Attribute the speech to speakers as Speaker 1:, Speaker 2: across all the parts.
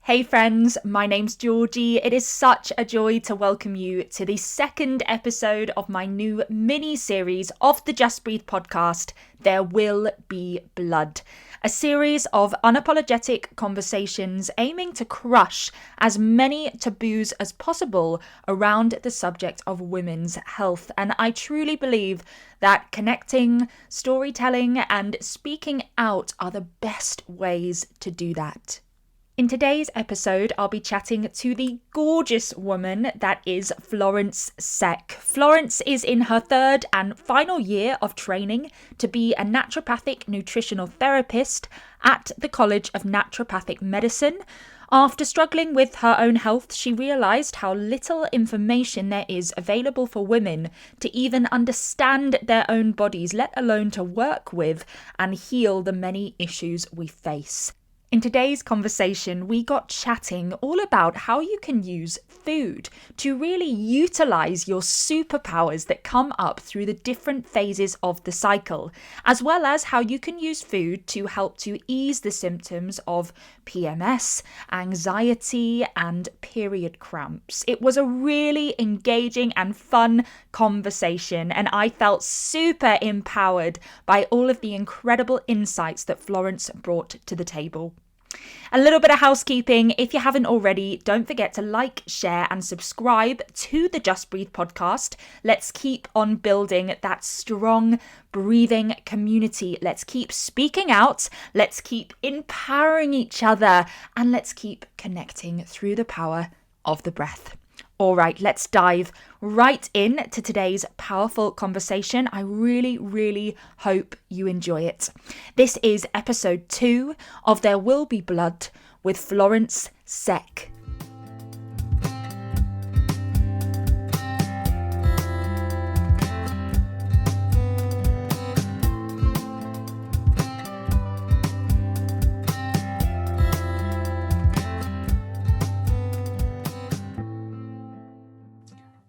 Speaker 1: Hey friends, my name's Georgie. It is such a joy to welcome you to the second episode of my new mini-series of the Just Breathe podcast, There Will Be Blood. A series of unapologetic conversations aiming to crush as many taboos as possible around the subject of women's health. And I truly believe that connecting, storytelling, and speaking out are the best ways to do that. In today's episode, I'll be chatting to the gorgeous woman that is Florence Seck. Florence is in her third and final year of training to be a naturopathic nutritional therapist at the College of Naturopathic Medicine. After struggling with her own health, she realised how little information there is available for women to even understand their own bodies, let alone to work with and heal the many issues we face. In today's conversation, we got chatting all about how you can use food to really utilise your superpowers that come up through the different phases of the cycle, as well as how you can use food to help to ease the symptoms of PMS, anxiety, and period cramps. It was a really engaging and fun conversation, and I felt super empowered by all of the incredible insights that Florence brought to the table. A little bit of housekeeping. If you haven't already, don't forget to like, share and subscribe to the Just Breathe podcast. Let's keep on building that strong breathing community. Let's keep speaking out. Let's keep empowering each other. And let's keep connecting through the power of the breath. All right, let's dive right in to today's powerful conversation. I really hope you enjoy it. This is episode 2 of There Will Be Blood with Florence Seck.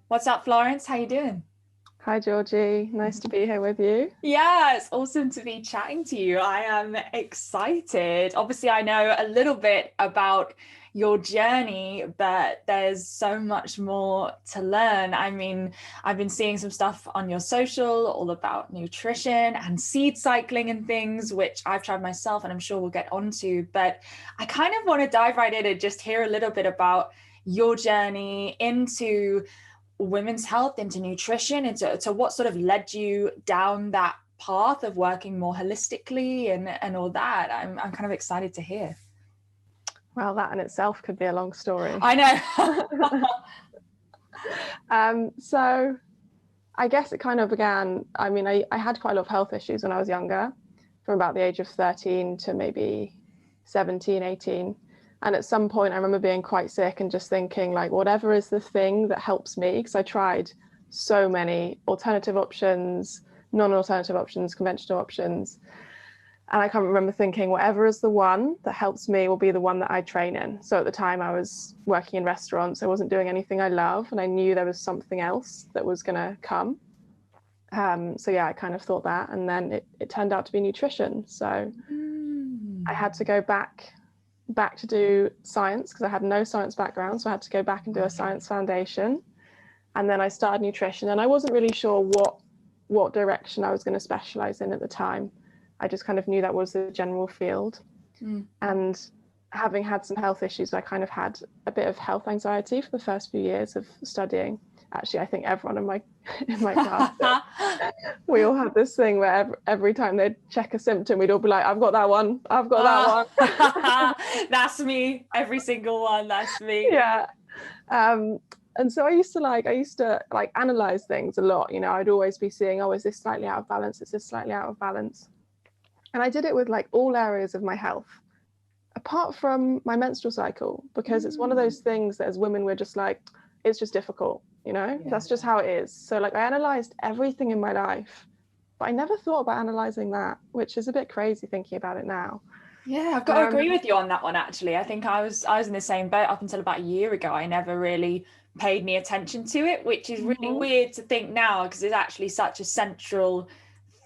Speaker 1: What's up, Florence? How you doing?
Speaker 2: Hi, Georgie. Nice to be here with you.
Speaker 1: Yeah, it's awesome to be chatting to you. I am excited. Obviously, I know a little bit about your journey, but there's so much more to learn. I mean, I've been seeing some stuff on your social all about nutrition and seed cycling and things, which I've tried myself and I'm sure we'll get onto. But I kind of want to dive right in and just hear a little bit about your journey into women's health, into nutrition, into what sort of led you down that path of working more holistically and all that. I'm kind of excited to hear.
Speaker 2: Well, that in itself could be a long story.
Speaker 1: I
Speaker 2: know. So I guess it kind of began, I mean, I had quite a lot of health issues when I was younger, from about the age of 13 to maybe 17, 18. And at some point I remember being quite sick and just thinking, like, whatever is the thing that helps me, because I tried so many alternative options, non-alternative options, conventional options. And I can't remember thinking, whatever is the one that helps me will be the one that I train in. So at the time I was working in restaurants. I wasn't doing anything I love. And I knew there was something else that was going to come. So yeah, I kind of thought that. And then it turned out to be nutrition. So I had to go back to do science because I had no science background. So I had to go back and do a science foundation. And then I started nutrition, and I wasn't really sure what direction I was going to specialize in at the time. I just kind of knew that was the general field. And having had some health issues, I kind of had a bit of health anxiety for the first few years of studying. Actually, I think everyone in my class, we all had this thing where every time they'd check a symptom, we'd all be like, I've got that one, I've got that
Speaker 1: one. That's me, every single one, that's me.
Speaker 2: Yeah. And so I used to analyze things a lot. You know, I'd always be seeing, oh, is this slightly out of balance? Is this slightly out of balance? And I did it with like all areas of my health, apart from my menstrual cycle, because it's one of those things that as women, we're just like, it's just difficult, you know, that's just how it is. So like I analyzed everything in my life, but I never thought about analyzing that, which is a bit crazy thinking about it now.
Speaker 1: Yeah, I've got to agree with you on that one, actually. I think I was in the same boat up until about a year ago. I never really paid any attention to it, which is really weird to think now, because it's actually such a central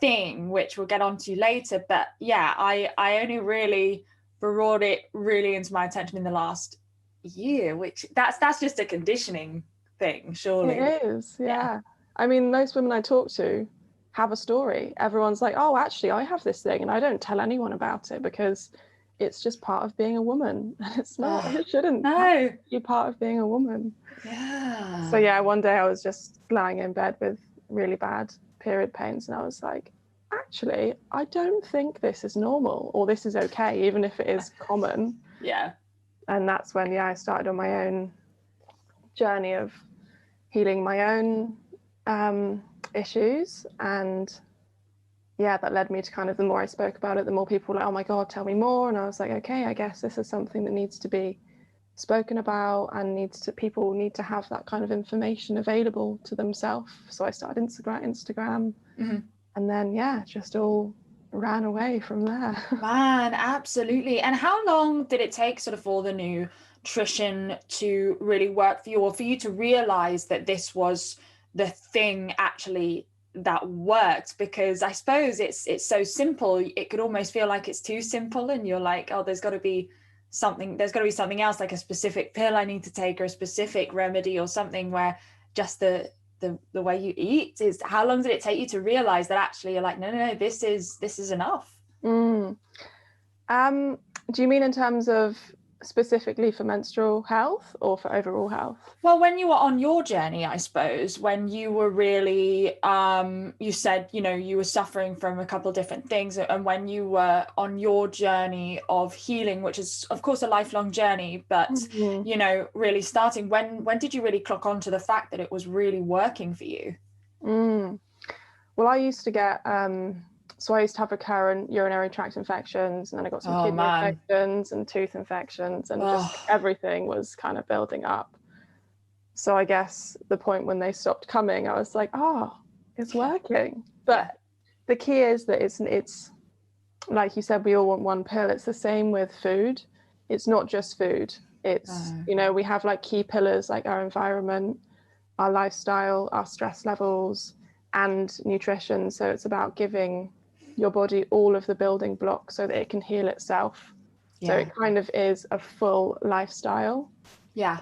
Speaker 1: thing, which we'll get onto later. But yeah, I only really brought it really into my attention in the last year, which that's just a conditioning thing, surely.
Speaker 2: It is, yeah. I mean, most women I talk to have a story. Everyone's like, oh, actually, I have this thing, and I don't tell anyone about it because it's just part of being a woman. And it's not, it shouldn't be part of being a woman.
Speaker 1: Yeah.
Speaker 2: So yeah, one day I was just lying in bed with really bad period pains, and I was like, actually, I don't think this is normal, or this is okay, even if it is common.
Speaker 1: Yeah.
Speaker 2: And that's when, I started on my own journey of healing my own issues. And that led me to kind of, the more I spoke about it, the more people were like, oh my God, tell me more. And I was like, okay, I guess this is something that needs to be spoken about, and people need to have that kind of information available to themselves. So I started Instagram, and then just all ran away from there.
Speaker 1: Man, absolutely. And how long did it take sort of for the nutrition to really work for you, or for you to realize that this was the thing actually that worked? Because I suppose it's so simple, it could almost feel like it's too simple, and you're like, oh, there's got to be something else, like a specific pill I need to take, or a specific remedy, or something, where just the way you eat is. How long did it take you to realize that actually you're like, no, this is enough?
Speaker 2: Do you mean in terms of specifically for menstrual health or for overall health?
Speaker 1: Well, when you were on your journey, I suppose, when you were really, you said, you were suffering from a couple of different things, and when you were on your journey of healing, which is, of course, a lifelong journey, but, really starting, when did you really clock on to the fact that it was really working for you?
Speaker 2: Well, I used to get, so I used to have recurrent urinary tract infections, and then I got some kidney infections and tooth infections, and just everything was kind of building up. So I guess the point when they stopped coming, I was like, oh, it's working. But the key is that it's like you said, we all want one pill. It's the same with food. It's not just food. It's, we have like key pillars like our environment, our lifestyle, our stress levels, and nutrition. So it's about giving your body all of the building blocks so that it can heal itself. So it kind of is a full lifestyle.
Speaker 1: Yeah,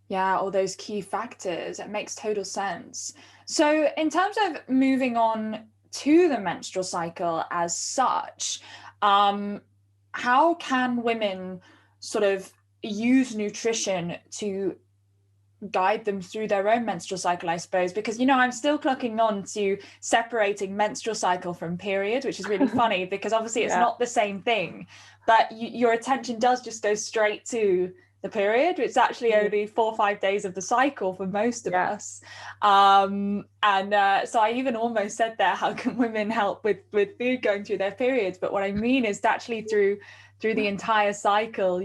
Speaker 1: all those key factors. It makes total sense. So in terms of moving on to the menstrual cycle as such, how can women sort of use nutrition to guide them through their own menstrual cycle, I suppose? Because I'm still clocking on to separating menstrual cycle from period, which is really funny because obviously it's not the same thing, but your attention does just go straight to the period. It's actually only 4 or 5 days of the cycle for most of us. So I even almost said there, how can women help with food going through their periods? But what I mean is actually through the entire cycle,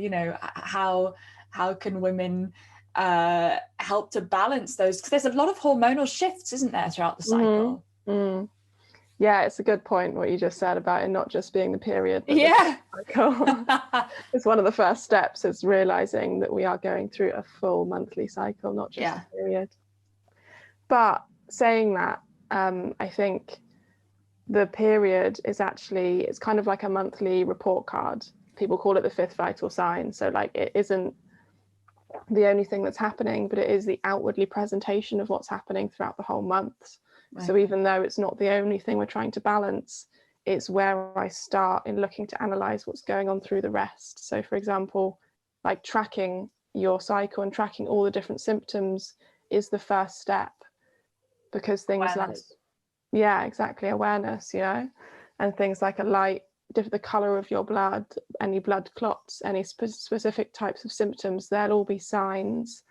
Speaker 1: how can women help to balance those? Because there's a lot of hormonal shifts, isn't there, throughout the cycle?
Speaker 2: Yeah, it's a good point what you just said about it not just being the period, but
Speaker 1: the
Speaker 2: cycle. It's one of the first steps, is realizing that we are going through a full monthly cycle, not just a period. But saying that, I think the period is actually, it's kind of like a monthly report card. People call it the fifth vital sign. So like, it isn't the only thing that's happening, but it is the outwardly presentation of what's happening throughout the whole month. Right. So even though it's not the only thing we're trying to balance, it's where I start in looking to analyze what's going on through the rest. So for example, like tracking your cycle and tracking all the different symptoms is the first step, because things awareness. Awareness, and things like the color of your blood, any blood clots, any specific types of symptoms, they'll all be signs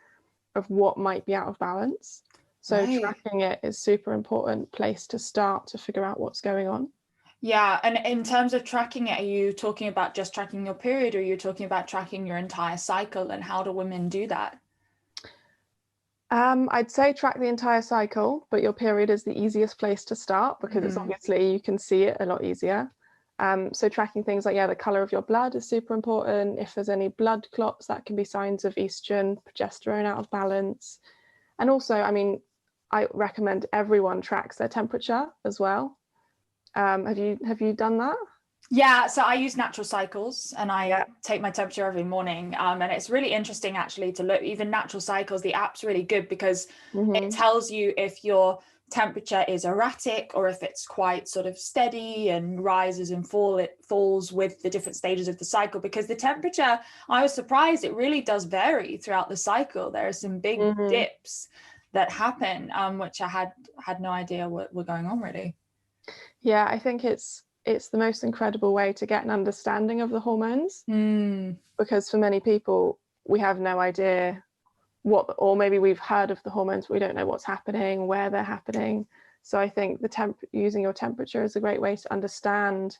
Speaker 2: of what might be out of balance. So tracking it is super important place to start to figure out what's going on.
Speaker 1: Yeah, and in terms of tracking it, are you talking about just tracking your period, or are you talking about tracking your entire cycle, and how do women do that?
Speaker 2: I'd say track the entire cycle, but your period is the easiest place to start, because it's obviously, you can see it a lot easier. So tracking things like, the color of your blood is super important. If there's any blood clots, that can be signs of estrogen, progesterone out of balance. And also, I recommend everyone tracks their temperature as well. Have you done that?
Speaker 1: Yeah, so I use natural cycles and I
Speaker 2: Yeah.
Speaker 1: take my temperature every morning. And it's really interesting actually to look, even natural cycles, the app's really good because it
Speaker 2: Mm-hmm.
Speaker 1: tells you if your temperature is erratic or if it's quite sort of steady and rises and falls with the different stages of the cycle. Because the temperature, I was surprised, it really does vary throughout the cycle. There are some big
Speaker 2: Mm-hmm.
Speaker 1: dips that happen, which I had no idea what were going on really.
Speaker 2: Yeah, I think it's the most incredible way to get an understanding of the hormones, because for many people we have no idea what, or maybe we've heard of the hormones, but we don't know what's happening, where they're happening. So I think using your temperature is a great way to understand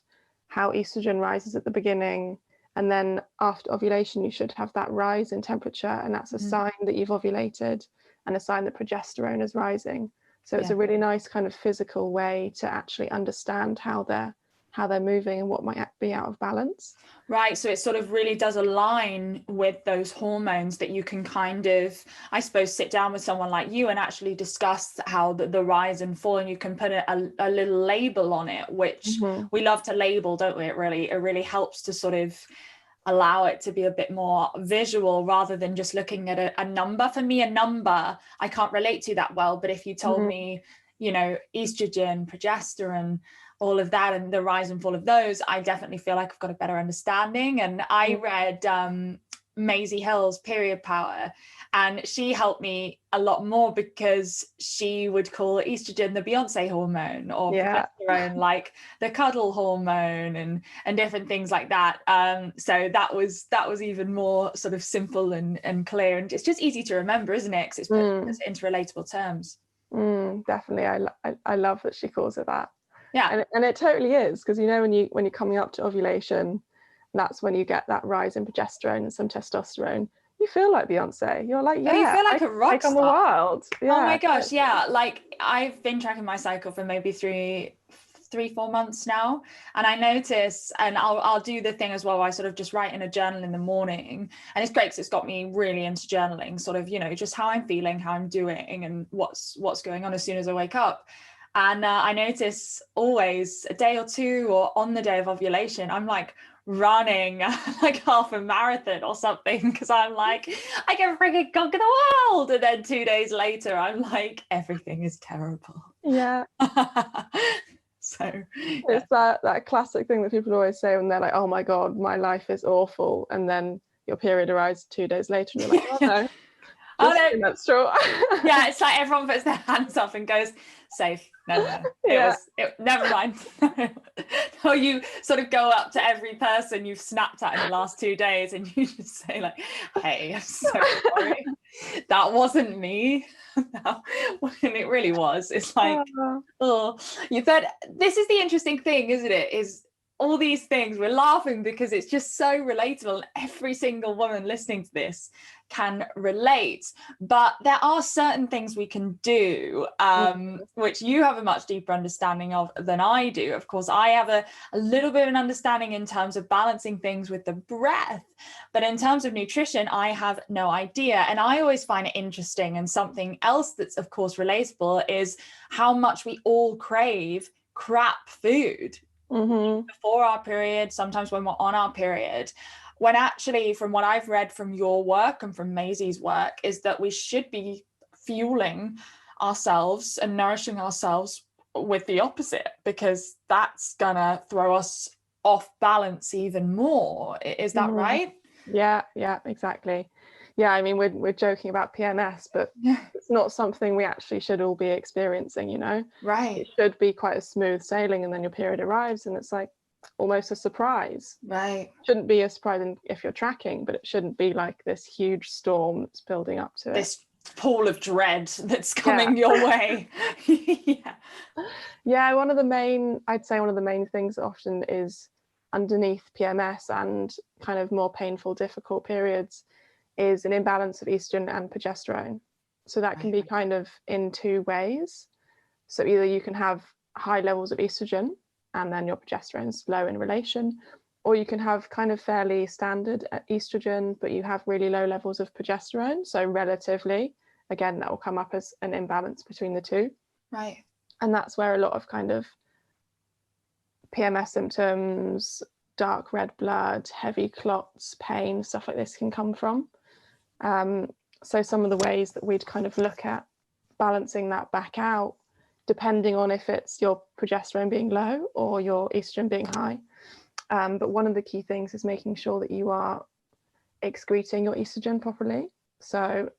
Speaker 2: how estrogen rises at the beginning, and then after ovulation you should have that rise in temperature, and that's a sign that you've ovulated and a sign that progesterone is rising. So it's
Speaker 1: Yeah.
Speaker 2: a really nice kind of physical way to actually understand how they're moving and what might be out of balance.
Speaker 1: Right, so it sort of really does align with those hormones that you can kind of, I suppose, sit down with someone like you and actually discuss how the rise and fall, and you can put a little label on it, which
Speaker 2: Mm-hmm.
Speaker 1: we love to label, don't we? It really helps to sort of allow it to be a bit more visual rather than just looking at a number. For me, a number I can't relate to that well, but if you told me, you know, estrogen, progesterone, all of that and the rise and fall of those, I definitely feel like I've got a better understanding. And I read Maisie Hill's Period Power, and she helped me a lot more because she would call estrogen the Beyonce hormone, or
Speaker 2: Yeah.
Speaker 1: progesterone like the cuddle hormone, and different things like that. So that was even more sort of simple and clear, and it's just easy to remember, isn't it? Because it's put into relatable terms.
Speaker 2: Definitely. I love that she calls it that.
Speaker 1: Yeah.
Speaker 2: And it totally is, because you know when you're coming up to ovulation, that's when you get that rise in progesterone and some testosterone. You feel like Beyonce. You're like,
Speaker 1: Oh, you
Speaker 2: yeah,
Speaker 1: feel like
Speaker 2: I
Speaker 1: a
Speaker 2: can
Speaker 1: rock
Speaker 2: take on the
Speaker 1: star.
Speaker 2: world.
Speaker 1: Oh
Speaker 2: Yeah.
Speaker 1: my gosh, yeah. Like I've been tracking my cycle for maybe 4 months now, and I notice, and I'll do the thing as well, I sort of just write in a journal in the morning, and it's great because it's got me really into journaling, sort of, you know, just how I'm feeling, how I'm doing, and what's going on as soon as I wake up. And I notice always a day or two, or on the day of ovulation, I'm like running like half a marathon or something, because I'm like, I can freaking conquer the world. And then 2 days later, I'm like, everything is terrible.
Speaker 2: Yeah.
Speaker 1: So yeah.
Speaker 2: It's that classic thing that people always say when they're like, oh my God, my life is awful. And then your period arrives 2 days later and you're like, oh no,
Speaker 1: Oh
Speaker 2: just
Speaker 1: no.
Speaker 2: menstrual.
Speaker 1: Yeah, it's like everyone puts their hands up and goes, safe. No.
Speaker 2: Yeah.
Speaker 1: Never mind. Or you sort of go up to every person you've snapped at in the last 2 days and you just say like, hey, I'm so sorry. That wasn't me. No, and it really was. It's like, oh, but this is the interesting thing, isn't it? Is all these things, we're laughing because it's just so relatable, and every single woman listening to this can relate. But there are certain things we can do, which you have a much deeper understanding of than I do. Of course, I have a little bit of an understanding in terms of balancing things with the breath, but in terms of nutrition, I have no idea. And I always find it interesting, and something else that's of course relatable is how much we all crave crap food before our period, sometimes when we're on our period, when actually, from what I've read from your work and from Maisie's work, is that we should be fueling ourselves and nourishing ourselves with the opposite, because that's gonna throw us off balance even more. Is that right?
Speaker 2: Yeah, exactly. Yeah, I mean, we're joking about PMS, but
Speaker 1: Yeah.
Speaker 2: it's not something we actually should all be experiencing, you know?
Speaker 1: Right.
Speaker 2: It should be quite a smooth sailing, and then your period arrives and it's like almost a surprise.
Speaker 1: Right.
Speaker 2: Shouldn't be a surprise if you're tracking, but it shouldn't be like this huge storm that's building up to it.
Speaker 1: This pool of dread that's coming your way. Yeah.
Speaker 2: Yeah, I'd say one of the main things often is underneath PMS and kind of more painful, difficult periods is an imbalance of estrogen and progesterone. So that can be kind of in two ways. So either you can have high levels of estrogen and then your progesterone's low in relation, or you can have kind of fairly standard estrogen, but you have really low levels of progesterone. So relatively, again, that will come up as an imbalance between the two.
Speaker 1: Right.
Speaker 2: And that's where a lot of kind of PMS symptoms, dark red blood, heavy clots, pain, stuff like this can come from. So some of the ways that we'd kind of look at balancing that back out, depending on if it's your progesterone being low or your estrogen being high. But one of the key things is making sure that you are excreting your estrogen properly. So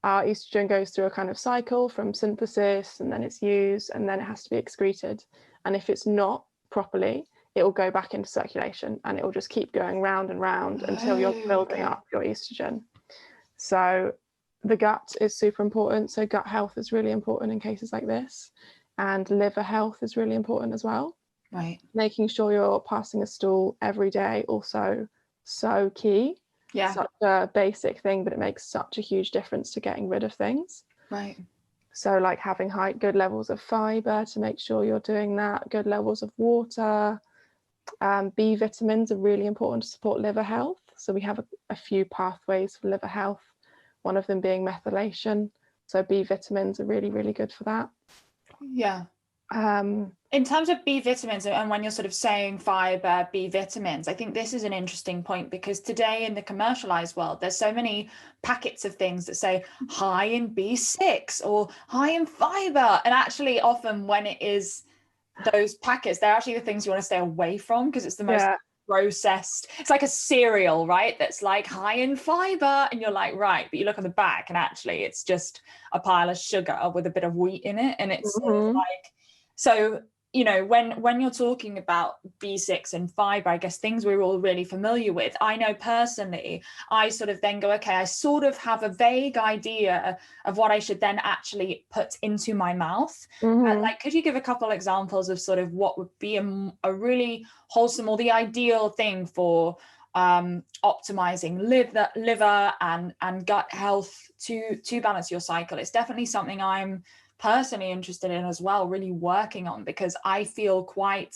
Speaker 2: our estrogen goes through a kind of cycle from synthesis, and then it's used, and then it has to be excreted. And if it's not properly, it will go back into circulation, and it will just keep going round and round until you're building up your estrogen. So the gut is super important. So gut health is really important in cases like this, and liver health is really important as well.
Speaker 1: Right.
Speaker 2: Making sure you're passing a stool every day, also so key.
Speaker 1: Yeah.
Speaker 2: Such a basic thing, but it makes such a huge difference to getting rid of things.
Speaker 1: Right.
Speaker 2: So like having good levels of fiber to make sure you're doing that, good levels of water. B vitamins are really important to support liver health. So we have a few pathways for liver health, one of them being methylation. So B vitamins are really, really good for that.
Speaker 1: Yeah. In terms of B vitamins, and when you're sort of saying fiber, B vitamins, I think this is an interesting point, because today in the commercialized world, there's so many packets of things that say high in B6 or high in fiber. And actually often when it is those packets, they're actually the things you want to stay away from, because it's the most processed. It's like a cereal, right? That's like high in fiber, and you're like, right, but you look on the back and actually it's just a pile of sugar with a bit of wheat in it. And it's sort of like, so, you know, when you're talking about B6 and fiber, I guess things we're all really familiar with. I know personally, I sort of then go, okay, I sort of have a vague idea of what I should then actually put into my mouth. Like, could you give a couple examples of sort of what would be a really wholesome or the ideal thing for optimizing liver and gut health to balance your cycle? It's definitely something I'm personally interested in as well, really working on, because I feel quite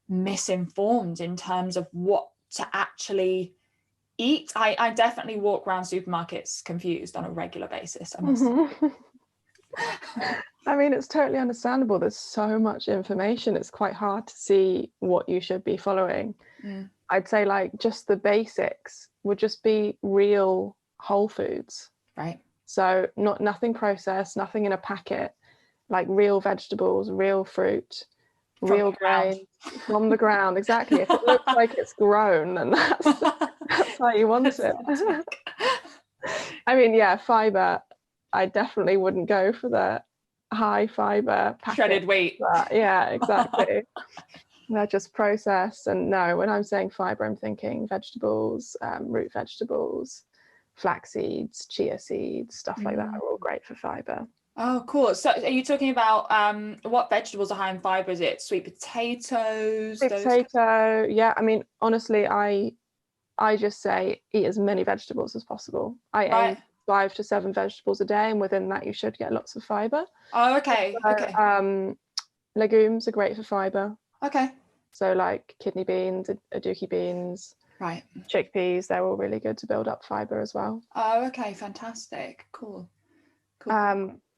Speaker 1: misinformed in terms of what to actually eat. I definitely walk around supermarkets confused on a regular basis, I must say.
Speaker 2: I mean, it's totally understandable. There's so much information. It's quite hard to see what you should be following. I'd say like just the basics would just be real whole foods.
Speaker 1: Right.
Speaker 2: So nothing processed, nothing in a packet, like real vegetables, real fruit, real grain from the ground. Exactly. If it looks like it's grown, then that's how you want it. I mean, yeah, fiber, I definitely wouldn't go for the high fiber packet.
Speaker 1: Shredded wheat.
Speaker 2: Yeah, exactly. They're just processed. And no, when I'm saying fiber, I'm thinking vegetables, root vegetables, flax seeds, chia seeds, stuff like that are all great for fiber.
Speaker 1: Oh, cool. So are you talking about what vegetables are high in fiber? Is it sweet potatoes?
Speaker 2: Sweet potato, yeah. I mean, honestly, I just say eat as many vegetables as possible. I aim 5 to 7 vegetables a day, and within that you should get lots of fiber.
Speaker 1: Oh, okay.
Speaker 2: So,
Speaker 1: okay.
Speaker 2: Legumes are great for fiber.
Speaker 1: Okay.
Speaker 2: So like kidney beans, aduki beans,
Speaker 1: right,
Speaker 2: chickpeas, they're all really good to build up fiber as well.
Speaker 1: Oh, okay, fantastic. Cool.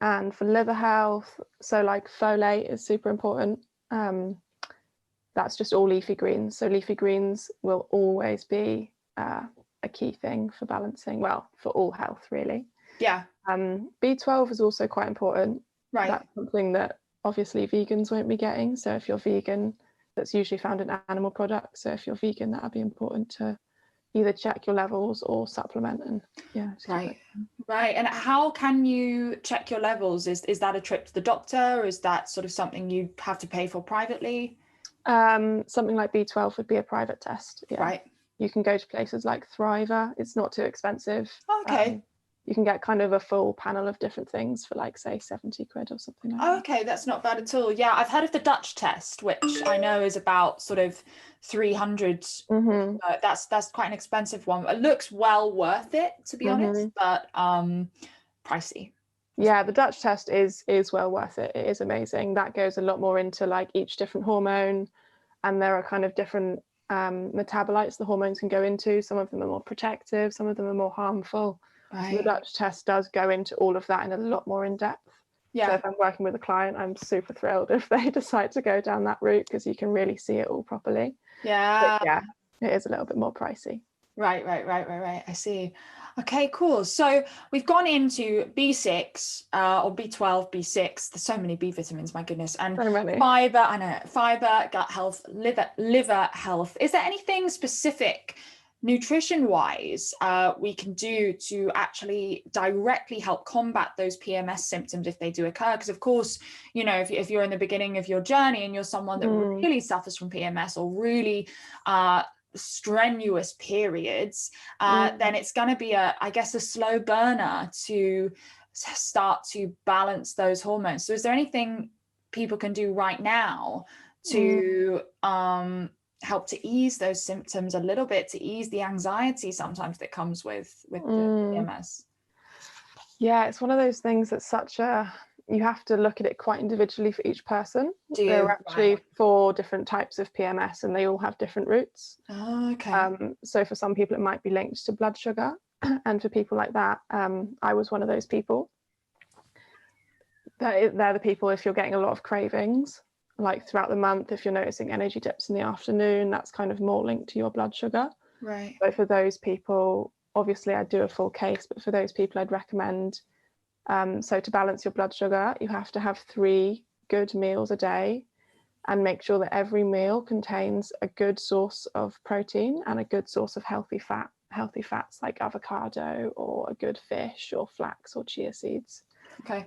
Speaker 2: And for liver health, so like folate is super important. That's just all leafy greens. So leafy greens will always be a key thing for balancing, well, for all health really.
Speaker 1: Yeah.
Speaker 2: B12 is also quite important.
Speaker 1: Right.
Speaker 2: That's something that obviously vegans won't be getting. So if you're vegan, that's usually found in animal products. So if you're vegan, that would be important to either check your levels or supplement. And yeah.
Speaker 1: Right. And how can you check your levels? Is that a trip to the doctor, or is that sort of something you have to pay for privately?
Speaker 2: Something like B12 would be a private test. Yeah.
Speaker 1: Right.
Speaker 2: You can go to places like Thriver. It's not too expensive.
Speaker 1: Okay.
Speaker 2: You can get kind of a full panel of different things for like, say, 70 quid or something like that.
Speaker 1: Okay, that's not bad at all. Yeah, I've heard of the Dutch test, which I know is about sort of 300. That's quite an expensive one. It looks well worth it, to be honest, but pricey.
Speaker 2: Yeah, the Dutch test is well worth it. It is amazing. That goes a lot more into like each different hormone, and there are kind of different metabolites the hormones can go into. Some of them are more protective, some of them are more harmful. Right. So the Dutch test does go into all of that in a lot more in depth. So if I'm working with a client, I'm super thrilled if they decide to go down that route, because you can really see it all properly.
Speaker 1: Yeah.
Speaker 2: But yeah, it is a little bit more pricey.
Speaker 1: Right. I see. Okay, cool. So we've gone into B6 or B12, B6. There's so many B vitamins, my goodness. And
Speaker 2: So many.
Speaker 1: fiber, I know, fiber, gut health, liver health. Is there anything specific nutrition wise we can do to actually directly help combat those PMS symptoms if they do occur? Because of course, you know, if you're in the beginning of your journey and you're someone that really suffers from PMS or really strenuous periods, then it's going to be I guess a slow burner to start to balance those hormones. So is there anything people can do right now to help to ease those symptoms a little bit, to ease the anxiety sometimes that comes with the PMS?
Speaker 2: Yeah, it's one of those things that's you have to look at it quite individually for each person. There are actually 4 different types of PMS, and they all have different roots.
Speaker 1: Okay.
Speaker 2: So for some people it might be linked to blood sugar, and for people like that, I was one of those people. They're the people, if you're getting a lot of cravings, like throughout the month, if you're noticing energy dips in the afternoon, that's kind of more linked to your blood sugar.
Speaker 1: Right.
Speaker 2: So for those people, obviously I'd do a full case, but for those people I'd recommend, so to balance your blood sugar, you have to have 3 good meals a day, and make sure that every meal contains a good source of protein and a good source of healthy fats like avocado or a good fish or flax or chia seeds.
Speaker 1: Okay.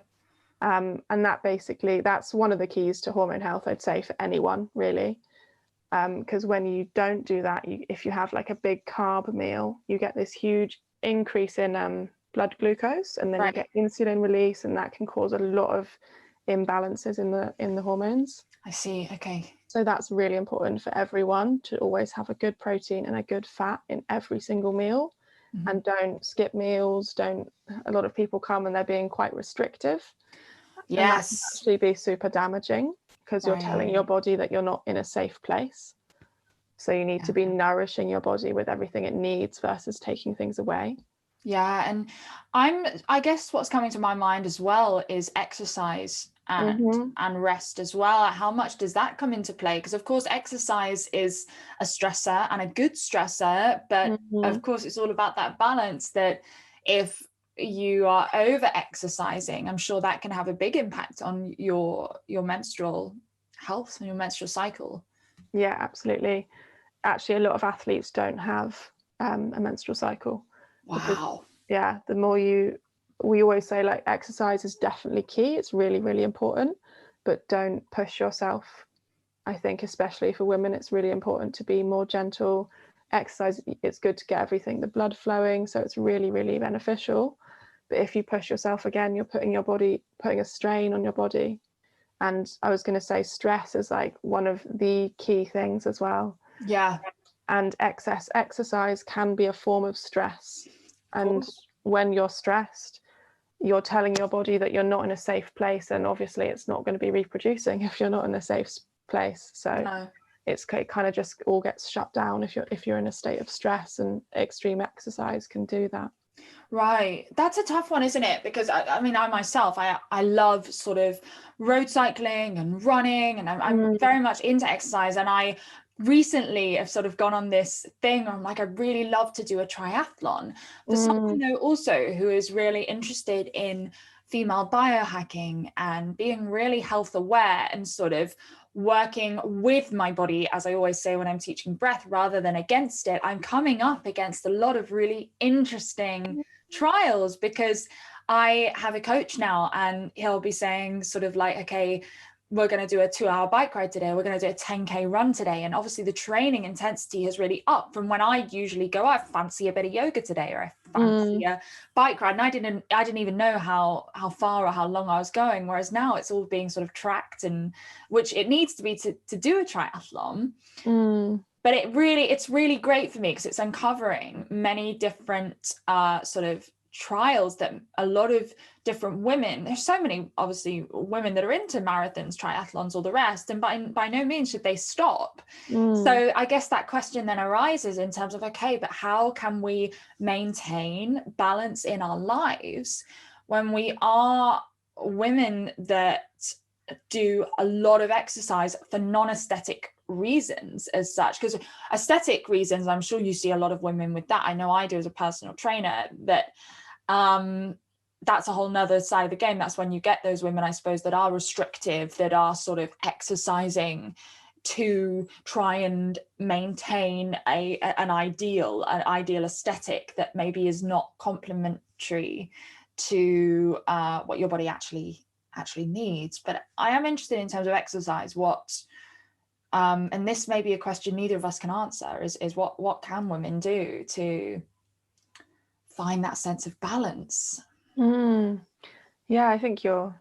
Speaker 2: And that's one of the keys to hormone health, I'd say, for anyone really. Because when you don't do that, if you have like a big carb meal, you get this huge increase in blood glucose, and then you get insulin release, and that can cause a lot of imbalances in the hormones.
Speaker 1: I see. Okay.
Speaker 2: So that's really important for everyone, to always have a good protein and a good fat in every single meal. And don't skip meals. A lot of people come and they're being quite restrictive.
Speaker 1: Yes.
Speaker 2: And that can actually be super damaging, because you're telling your body that you're not in a safe place. So you need to be nourishing your body with everything it needs versus taking things away.
Speaker 1: Yeah. And I guess what's coming to my mind as well is exercise and rest as well. How much does that come into play? Because of course exercise is a stressor and a good stressor, but of course it's all about that balance, that if you are over exercising, I'm sure that can have a big impact on your menstrual health and your menstrual cycle.
Speaker 2: Yeah, absolutely. Actually, a lot of athletes don't have a menstrual cycle.
Speaker 1: Wow.
Speaker 2: Because, we always say, like, exercise is definitely key. It's really, really important, but don't push yourself. I think especially for women, it's really important to be more gentle. Exercise, it's good to get the blood flowing, so it's really, really beneficial. But if you push yourself, again, you're putting a strain on your body. And I was going to say stress is like one of the key things as well.
Speaker 1: Yeah.
Speaker 2: And excess exercise can be a form of stress. And when you're stressed, you're telling your body that you're not in a safe place, and obviously it's not going to be reproducing if you're not in a safe place. So it kind of just all gets shut down if you're in a state of stress, and extreme exercise can do that.
Speaker 1: Right. That's a tough one, isn't it? Because I mean, I myself, I love sort of road cycling and running, and I'm very much into exercise. And I recently have sort of gone on this thing where I'm like, I really love to do a triathlon. For someone though also who is really interested in female biohacking and being really health aware and sort of working with my body, as I always say when I'm teaching breath, rather than against it, I'm coming up against a lot of really interesting trials, because I have a coach now and he'll be saying sort of like, okay, we're going to do a 2-hour bike ride today. We're going to do a 10K run today. And obviously the training intensity has really upped from when I usually go, I fancy a bit of yoga today, or I fancy a bike ride. And I didn't even know how far or how long I was going. Whereas now it's all being sort of tracked, and which it needs to be to do a triathlon. But it's really great for me, because it's uncovering many different sort of trials that a lot of different women, there's so many obviously women that are into marathons, triathlons, all the rest, and by no means should they stop. So I guess that question then arises in terms of, okay, but how can we maintain balance in our lives when we are women that do a lot of exercise for non-aesthetic reasons as such, because aesthetic reasons, I'm sure you see a lot of women with that. I know I do as a personal trainer, that that's a whole nother side of the game. That's when you get those women, I suppose, that are restrictive, that are sort of exercising to try and maintain an ideal aesthetic that maybe is not complementary to what your body actually needs. But I am interested in terms of exercise, what and this may be a question neither of us can answer, is what can women do to find that sense of balance?
Speaker 2: Yeah, I think you're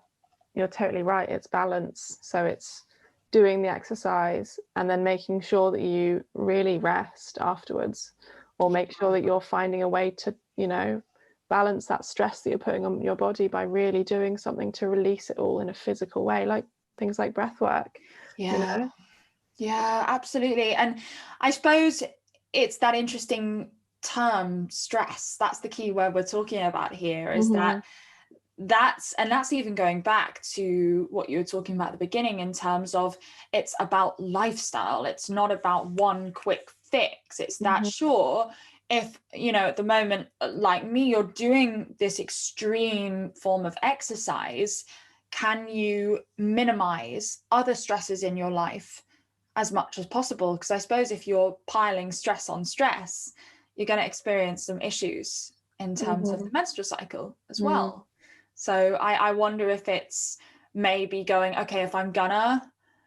Speaker 2: totally right. It's balance. So it's doing the exercise and then making sure that you really rest afterwards, or make sure that you're finding a way to, you know, balance that stress that you're putting on your body by really doing something to release it all in a physical way, like things like breath work.
Speaker 1: Yeah.
Speaker 2: You know?
Speaker 1: Yeah, absolutely. And I suppose it's that interesting term, stress. That's the key word we're talking about here, is that's even going back to what you were talking about at the beginning, in terms of it's about lifestyle. It's not about one quick fix. It's that, sure, if, you know, at the moment, like me, you're doing this extreme form of exercise, can you minimize other stresses in your life as much as possible? Because I suppose if you're piling stress on stress, you're going to experience some issues in terms of the menstrual cycle as well. So I wonder if it's maybe going, okay, if I'm gonna,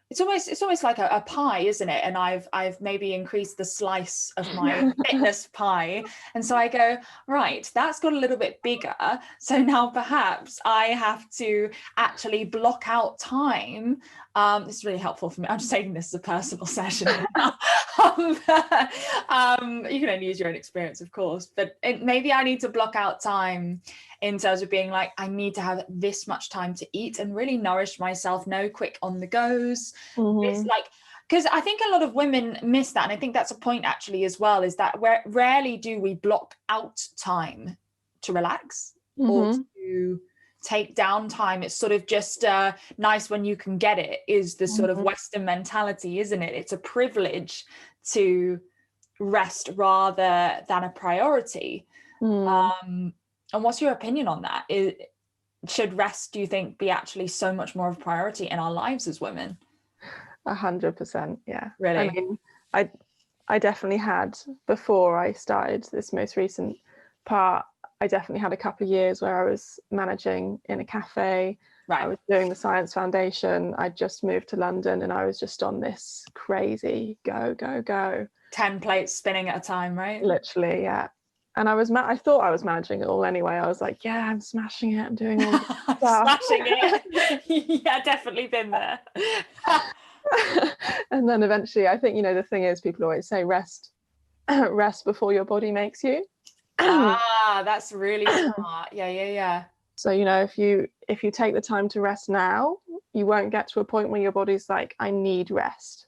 Speaker 1: it's almost like a pie, isn't it? And I've maybe increased the slice of my fitness pie. And so I go, right, that's got a little bit bigger. So now perhaps I have to actually block out time. This is really helpful for me. I'm just taking this as a personal session. You can only use your own experience, of course, but maybe I need to block out time in terms of being like, I need to have this much time to eat and really nourish myself, no quick on the goes. It's like, because I think a lot of women miss that. And I think that's a point actually as well, is that rarely do we block out time to relax or to take down time. It's sort of just nice when you can get it, is the sort of Western mentality, isn't it? It's a privilege to rest rather than a priority. And what's your opinion on that? Should rest, do you think, be actually so much more of a priority in our lives as women?
Speaker 2: 100%, yeah.
Speaker 1: Really?
Speaker 2: I mean, I definitely had, before I started this most recent part, I definitely had a couple of years where I was managing in a cafe.
Speaker 1: Right.
Speaker 2: I was doing the Science Foundation. I just moved to London and I was just on this crazy go
Speaker 1: 10 plates spinning at a time, right?
Speaker 2: Literally, yeah. And I thought I was managing it all anyway. I was like, yeah, I'm smashing it. I'm doing all this stuff.
Speaker 1: Smashing it. Yeah, definitely been there.
Speaker 2: And then eventually, I think, you know, the thing is, people always say rest before your body makes you.
Speaker 1: That's really smart. Yeah.
Speaker 2: So, you know, if you take the time to rest now, you won't get to a point where your body's like, I need rest,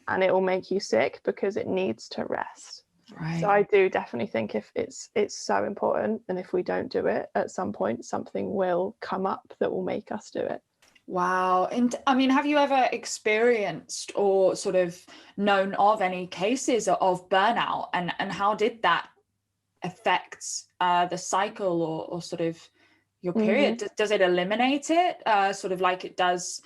Speaker 2: and it will make you sick because it needs to rest. Right. So I do definitely think if it's so important, and if we don't do it, at some point something will come up that will make us do it.
Speaker 1: Wow. And I mean, have you ever experienced or sort of known of any cases of burnout, and how did that affect the cycle or sort of your period? Does it eliminate it sort of like it does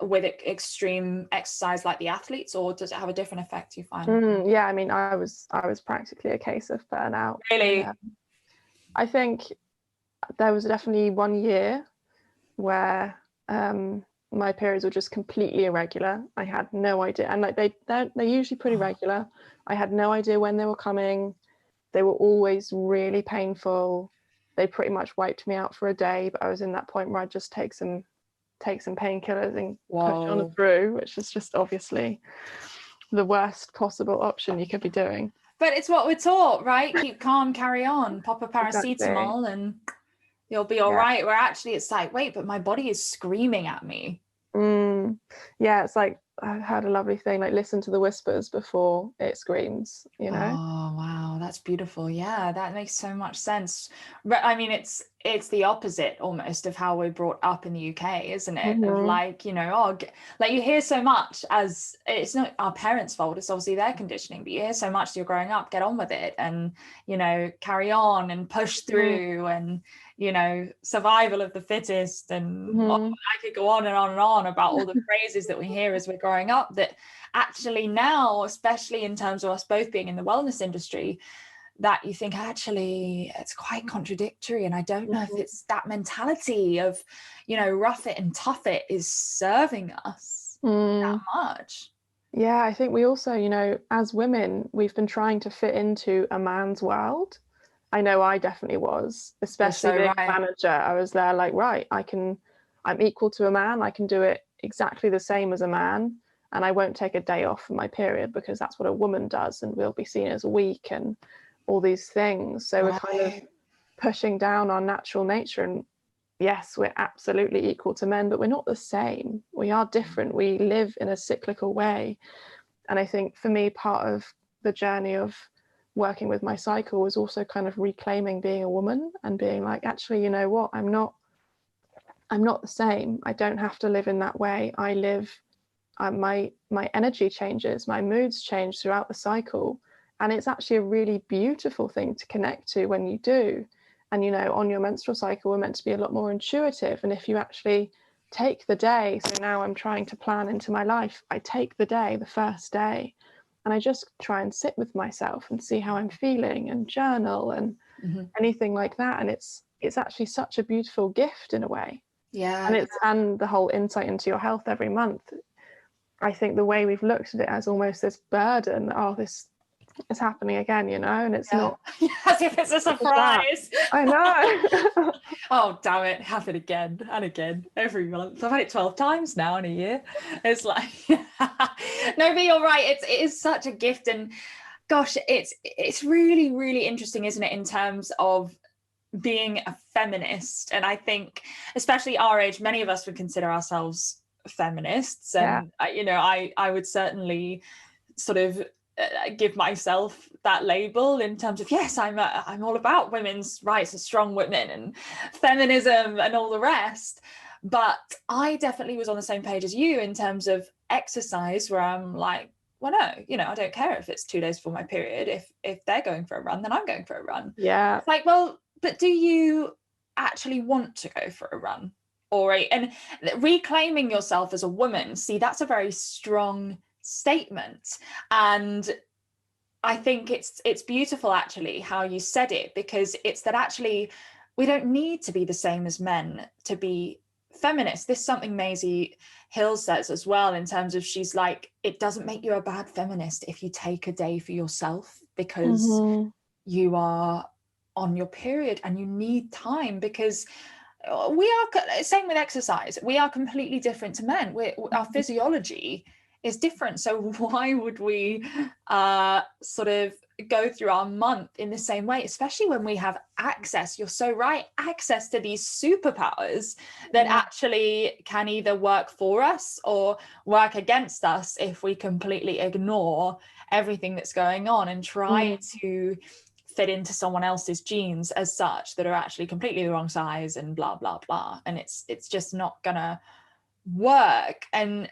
Speaker 1: with extreme exercise like the athletes, or does it have a different effect, you find?
Speaker 2: Yeah, I mean, I was practically a case of burnout.
Speaker 1: Really?
Speaker 2: I think there was definitely one year where my periods were just completely irregular. I had no idea, and like they're usually pretty regular. I had no idea when they were coming. They were always really painful. They pretty much wiped me out for a day, but I was in that point where I'd just take some painkillers and push on through, which is just obviously the worst possible option you could be doing.
Speaker 1: But it's what we're taught, right? Keep calm, carry on, pop a paracetamol
Speaker 2: Exactly.
Speaker 1: and you'll be all right. Where actually it's like, wait, but my body is screaming at me.
Speaker 2: Yeah, it's like I heard a lovely thing, like, listen to the whispers before it screams, you know?
Speaker 1: Oh, wow, that's beautiful. Yeah, that makes so much sense. But I mean, it's the opposite almost of how we're brought up in the UK, isn't it? Of
Speaker 2: Mm-hmm.
Speaker 1: like, oh, like you hear so much, as it's not our parents' fault, it's obviously their conditioning, but you hear so much as you're growing up, get on with it and, carry on and push through and, survival of the fittest. And
Speaker 2: Mm-hmm.
Speaker 1: I could go on and on and on about all the phrases that we hear as we're growing up that actually now, especially in terms of us both being in the wellness industry, that you think actually it's quite contradictory. And I don't know if it's that mentality of, rough it and tough it is serving us that much.
Speaker 2: Yeah, I think we also, as women, we've been trying to fit into a man's world. I know I definitely was, especially
Speaker 1: so
Speaker 2: being a
Speaker 1: right.
Speaker 2: manager. I was there like, right, I'm equal to a man. I can do it exactly the same as a man. And I won't take a day off for my period because that's what a woman does. And we'll be seen as weak and all these things. So we're kind of pushing down our natural nature. And yes, we're absolutely equal to men, but we're not the same. We are different. We live in a cyclical way. And I think for me, part of the journey of working with my cycle was also kind of reclaiming being a woman and being like, actually, you know what, I'm not the same. I don't have to live in that way. I live, my energy changes, my moods change throughout the cycle. And it's actually a really beautiful thing to connect to when you do. And, on your menstrual cycle, we're meant to be a lot more intuitive. And if you actually take the day, so now I'm trying to plan into my life, I take the day, the first day, and I just try and sit with myself and see how I'm feeling and journal and anything like that. And it's actually such a beautiful gift in a way.
Speaker 1: Yeah.
Speaker 2: And the whole insight into your health every month. I think the way we've looked at it as almost this burden, this is happening again, and it's not
Speaker 1: as if it's a surprise.
Speaker 2: I know.
Speaker 1: Oh, damn it, happen again and again every month. I've had it 12 times now in a year. It's like no, but you're right, it is such a gift. And gosh, it's really, really interesting, isn't it, in terms of being a feminist. And I think especially our age, many of us would consider ourselves feminists. And I would certainly sort of give myself that label in terms of, yes, I'm all about women's rights and strong women and feminism and all the rest. But I definitely was on the same page as you in terms of exercise, where I'm like, well, no, I don't care if it's 2 days before my period. If they're going for a run, then I'm going for a run.
Speaker 2: Yeah.
Speaker 1: It's like, well, but do you actually want to go for a run? And reclaiming yourself as a woman, see, that's a very strong statement. And I think it's beautiful actually how you said it, because it's that actually we don't need to be the same as men to be feminist. This is something Maisie Hill says as well, in terms of, she's like, it doesn't make you a bad feminist if you take a day for yourself because you are on your period and you need time, because we are, same with exercise, we are completely different to men. Our physiology is different. So why would we sort of go through our month in the same way, especially when we have access, you're so right, access to these superpowers that actually can either work for us or work against us if we completely ignore everything that's going on and try to fit into someone else's genes as such that are actually completely the wrong size and blah blah blah. And it's just not gonna work. And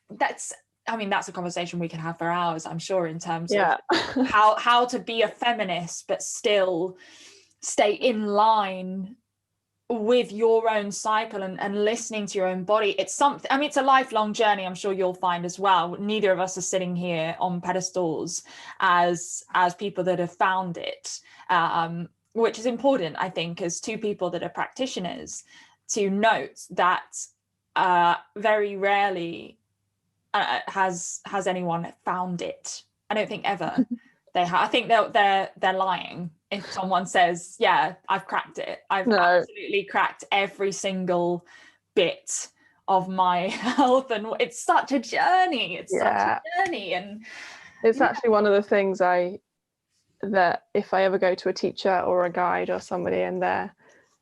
Speaker 1: that's a conversation we can have for hours, I'm sure, in terms of how to be a feminist but still stay in line with your own cycle and listening to your own body. It's something, it's a lifelong journey, I'm sure you'll find as well. Neither of us are sitting here on pedestals as people that have found it, which is important, I think, as two people that are practitioners, to note that very rarely has anyone found it. I don't think ever. I think they're lying if someone says, yeah, I've cracked it. I've absolutely cracked every single bit of my health. And it's such a journey. It's such a journey. And
Speaker 2: it's actually one of the things that if I ever go to a teacher or a guide or somebody and they're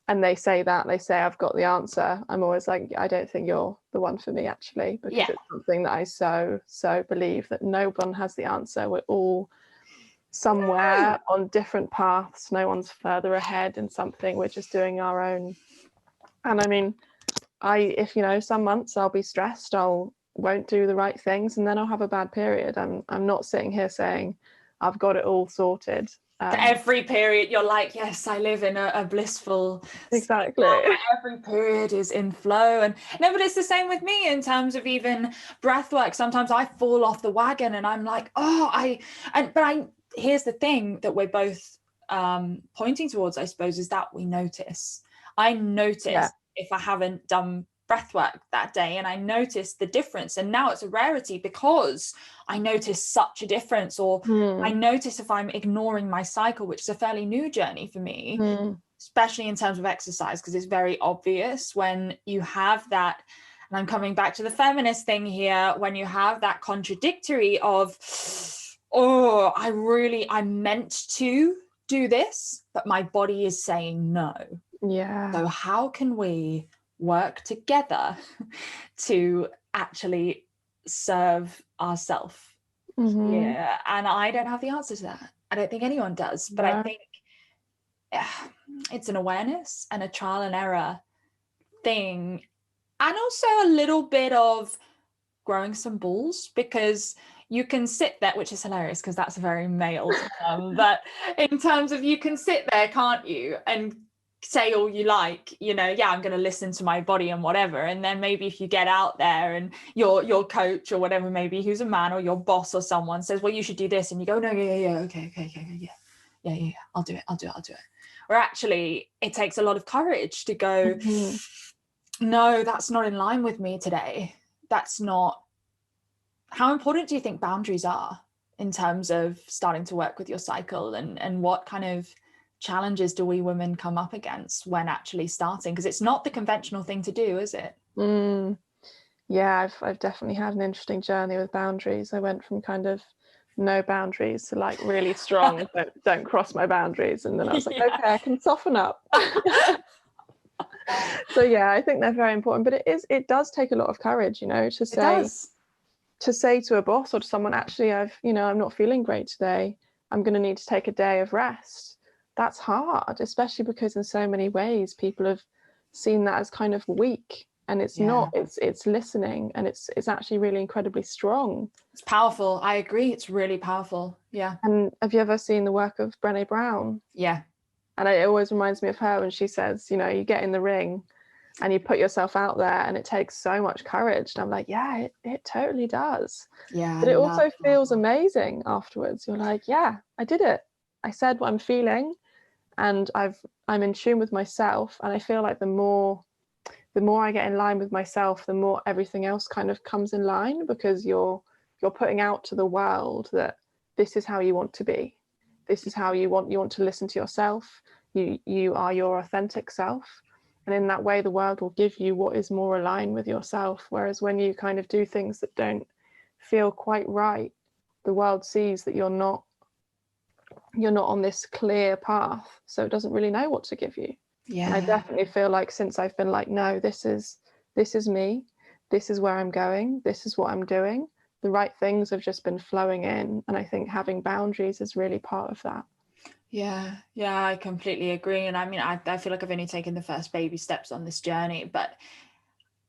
Speaker 2: and they say I've got the answer, I'm always like, I don't think you're the one for me, actually, because it's something that I so believe that no one has the answer. We're all somewhere on different paths. No one's further ahead in something. We're just doing our own. And I mean, if some months I'll be stressed, won't do the right things, and then I'll have a bad period. I'm not sitting here saying I've got it all sorted.
Speaker 1: Every period you're like, yes, I live in a blissful
Speaker 2: exactly
Speaker 1: every period is in flow. And no, but it's the same with me in terms of even breath work. Sometimes I fall off the wagon and I'm like, here's the thing that we're both pointing towards, I suppose, is that we notice. I notice if I haven't done breath work that day, and I notice the difference, and now it's a rarity because I notice such a difference, or I notice if I'm ignoring my cycle, which is a fairly new journey for me, especially in terms of exercise, because it's very obvious when you have that, and I'm coming back to the feminist thing here, when you have that contradictory of, I meant to do this, but my body is saying no. So how can we work together to actually serve ourselves? Yeah, and I don't have the answer to that. I don't think anyone does, but I think it's an awareness and a trial and error thing, and also a little bit of growing some balls, because you can sit there, which is hilarious because that's a very male term, but in terms of, you can sit there, can't you, and say all you like, I'm going to listen to my body and whatever, and then maybe if you get out there and your coach or whatever, maybe who's a man, or your boss or someone says, well, you should do this, and you go, no, okay, I'll do it. Or actually, it takes a lot of courage to go, no, that's not in line with me today. That's not. How important do you think boundaries are in terms of starting to work with your cycle, and what kind of challenges do we women come up against when actually starting? Because it's not the conventional thing to do, is it?
Speaker 2: Yeah, I've definitely had an interesting journey with boundaries. I went from kind of no boundaries to like really strong, don't cross my boundaries. And then I was like, okay, I can soften up. So yeah, I think they're very important, but it does take a lot of courage, to say to a boss or to someone, actually, I'm not feeling great today. I'm going to need to take a day of rest. That's hard, especially because in so many ways people have seen that as kind of weak, and it's not. It's listening, and it's actually really incredibly strong.
Speaker 1: It's powerful. I agree. It's really powerful. Yeah.
Speaker 2: And have you ever seen the work of Brene Brown?
Speaker 1: Yeah.
Speaker 2: And it always reminds me of her when she says, you get in the ring and you put yourself out there, and it takes so much courage. And I'm like, yeah, it totally does.
Speaker 1: Yeah.
Speaker 2: But it also feels amazing afterwards. You're like, yeah, I did it. I said what I'm feeling, and I'm in tune with myself. And I feel like the more I get in line with myself, the more everything else kind of comes in line, because you're putting out to the world that this is how you want to be. This is how you want to listen to yourself. You are your authentic self. And in that way, the world will give you what is more aligned with yourself. Whereas when you kind of do things that don't feel quite right, the world sees that you're not on this clear path. So it doesn't really know what to give you. Yeah. And I definitely feel like since I've been like, no, this is me. This is where I'm going. This is what I'm doing. The right things have just been flowing in. And I think having boundaries is really part of that.
Speaker 1: Yeah, I completely agree. And I mean, I feel like I've only taken the first baby steps on this journey, but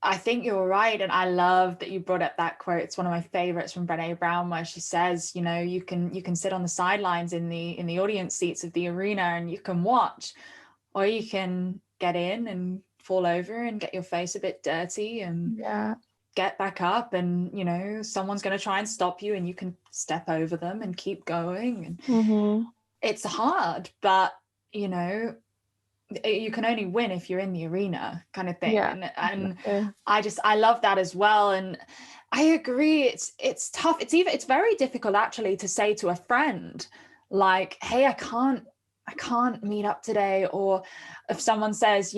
Speaker 1: I think you're right. And I love that you brought up that quote. It's one of my favorites from Brene Brown, where she says, you can sit on the sidelines in the audience seats of the arena and you can watch, or you can get in and fall over and get your face a bit dirty and get back up, and someone's going to try and stop you, and you can step over them and keep going. And it's hard, but you can only win if you're in the arena, kind of thing. And I love that as well. And I agree, it's tough. It's very difficult actually to say to a friend, like, hey, I can't meet up today. Or if someone says,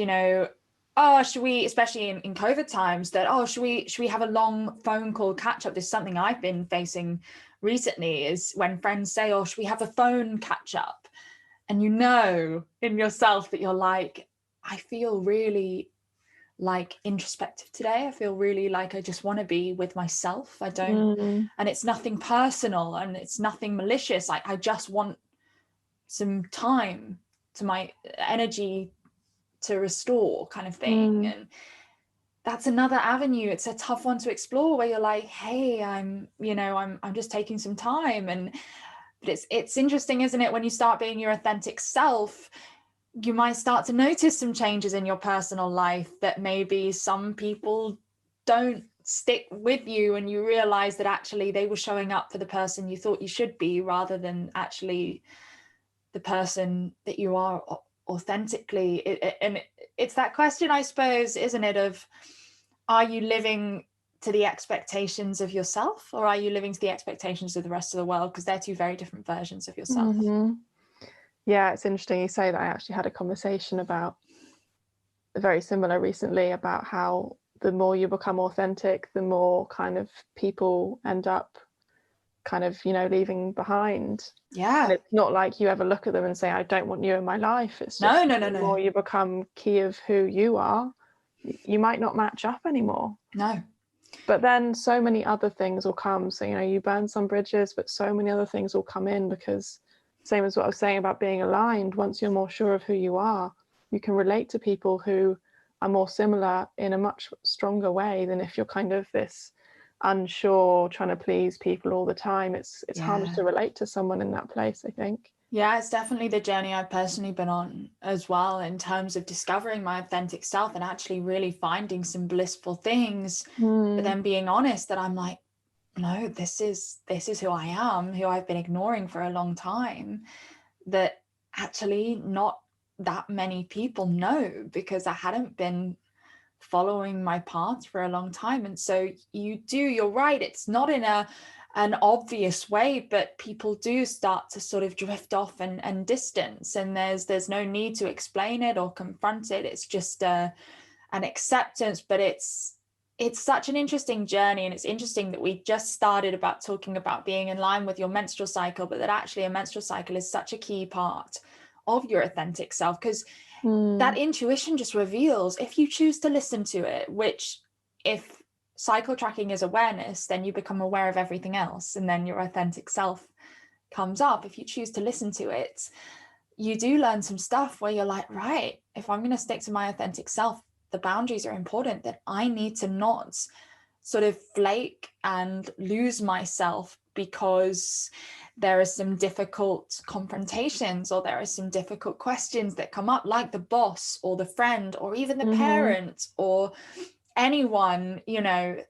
Speaker 1: oh, should we, especially in COVID times, that, oh, should we have a long phone call catch up? This is something I've been facing recently, is when friends say, oh, should we have a phone catch up? And in yourself that you're like, I feel really like introspective today. I feel really like I just want to be with myself. I don't, and it's nothing personal and it's nothing malicious. Like I just want some time to my energy to restore, kind of thing. And that's another avenue. It's a tough one to explore, where you're like, hey, I'm just taking some time. But it's interesting, isn't it, when you start being your authentic self, you might start to notice some changes in your personal life that maybe some people don't stick with you, and you realize that actually they were showing up for the person you thought you should be, rather than actually the person that you are authentically. And it's that question, I suppose, isn't it, of, are you living to the expectations of yourself, or are you living to the expectations of the rest of the world? Because they're two very different versions of yourself.
Speaker 2: Yeah, it's interesting you say that. I actually had a conversation about very similar recently, about how the more you become authentic, the more kind of people end up kind of, leaving behind.
Speaker 1: Yeah.
Speaker 2: And it's not like you ever look at them and say, I don't want you in my life. It's just the more you become key of who you are, you might not match up anymore.
Speaker 1: No.
Speaker 2: But then so many other things will come. So, you burn some bridges, but so many other things will come in, because same as what I was saying about being aligned, once you're more sure of who you are, you can relate to people who are more similar in a much stronger way than if you're kind of this unsure, trying to please people all the time. It's harder to relate to someone in that place, I think.
Speaker 1: Yeah, it's definitely the journey I've personally been on as well, in terms of discovering my authentic self and actually really finding some blissful things, but then being honest that I'm like, no, this is who I am, who I've been ignoring for a long time, that actually not that many people know, because I hadn't been following my path for a long time. And so you're right, it's not in an obvious way, but people do start to sort of drift off and distance, and there's no need to explain it or confront it. It's just an acceptance. But it's such an interesting journey, and it's interesting that we just started about talking about being in line with your menstrual cycle, but that actually a menstrual cycle is such a key part of your authentic self, because that intuition just reveals, if you choose to listen to it, which, if cycle tracking is awareness, then you become aware of everything else, and then your authentic self comes up. If you choose to listen to it, you do learn some stuff where you're like, right, if I'm going to stick to my authentic self, the boundaries are important, that I need to not sort of flake and lose myself because there are some difficult confrontations, or there are some difficult questions that come up, like the boss or the friend or even the parent or anyone, that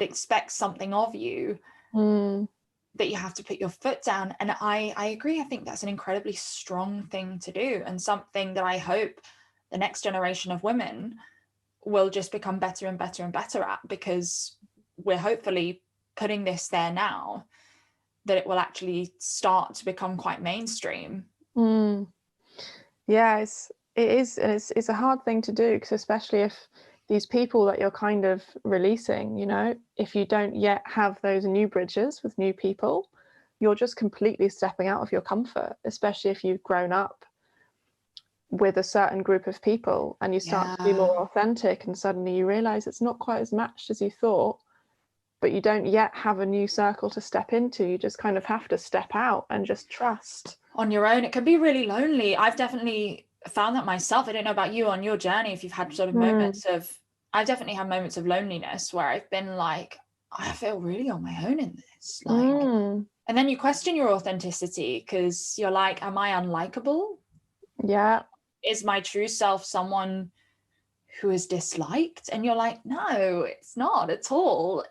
Speaker 1: expects something of you, that you have to put your foot down. And I agree. I think that's an incredibly strong thing to do, and something that I hope the next generation of women will just become better and better and better at, because we're hopefully putting this there now, that it will actually start to become quite mainstream.
Speaker 2: Yeah, it is, and it's a hard thing to do, because especially if these people that you're kind of releasing, if you don't yet have those new bridges with new people, you're just completely stepping out of your comfort, especially if you've grown up with a certain group of people and you start to be more authentic, and suddenly you realize it's not quite as matched as you thought, but you don't yet have a new circle to step into. You just kind of have to step out and just trust
Speaker 1: on your own. It can be really lonely. I've definitely found that myself. I don't know about you on your journey, if you've had sort of moments of, I've definitely had moments of loneliness where I've been like, I feel really on my own in this, like, and then you question your authenticity, because you're like, am I unlikable?
Speaker 2: Yeah.
Speaker 1: Is my true self someone who is disliked? And you're like, no, it's not at all.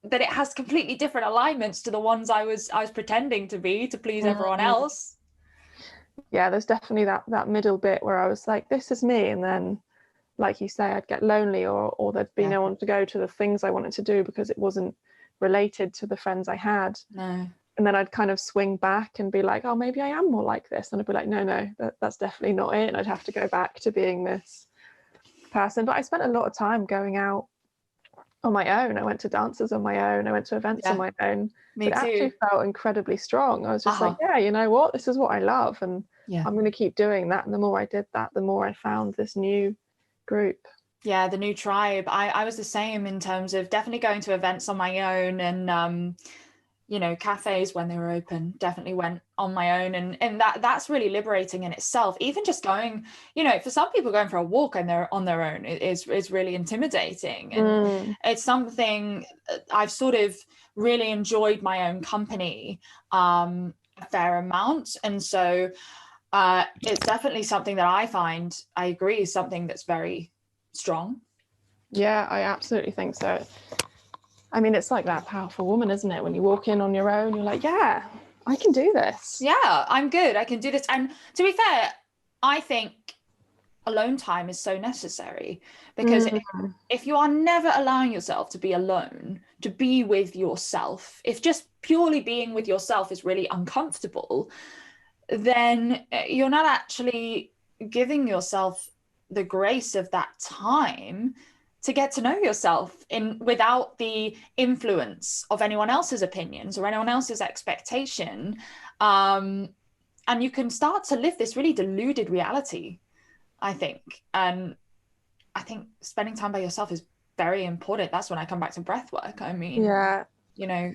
Speaker 1: That it has completely different alignments to the ones I was pretending to be, to please everyone else.
Speaker 2: Yeah, there's definitely that middle bit where I was like, this is me, and then, like you say, I'd get lonely, or there'd be no one to go to the things I wanted to do because it wasn't related to the friends I had.
Speaker 1: No.
Speaker 2: And then I'd kind of swing back and be like, oh, maybe I am more like this. And I'd be like, no, that's definitely not it. And I'd have to go back to being this person. But I spent a lot of time going out on my own. I went to dances on my own. I went to events on my own.
Speaker 1: Me too.
Speaker 2: Actually felt incredibly strong. I was just like, yeah, you know what? This is what I love. And I'm going to keep doing that. And the more I did that, the more I found this new group.
Speaker 1: Yeah, the new tribe. I was the same in terms of definitely going to events on my own, and you know, cafes when they were open, definitely went on my own, and that's really liberating in itself. Even just going, you know, for some people going for a walk and they're on their own is really intimidating, and it's something I've sort of really enjoyed my own company a fair amount, and so it's definitely something that I find, I agree, is something that's very strong.
Speaker 2: Yeah, I absolutely think so. I mean, it's like that powerful woman, isn't it? When you walk in on your own, you're like, yeah, I can do this.
Speaker 1: Yeah, I'm good. I can do this. And to be fair, I think alone time is so necessary, because if you are never allowing yourself to be alone, to be with yourself, if just purely being with yourself is really uncomfortable, then you're not actually giving yourself the grace of that time to get to know yourself without the influence of anyone else's opinions or anyone else's expectation. And you can start to live this really deluded reality, I think. And I think spending time by yourself is very important. That's when I come back to breath work. I mean, you know,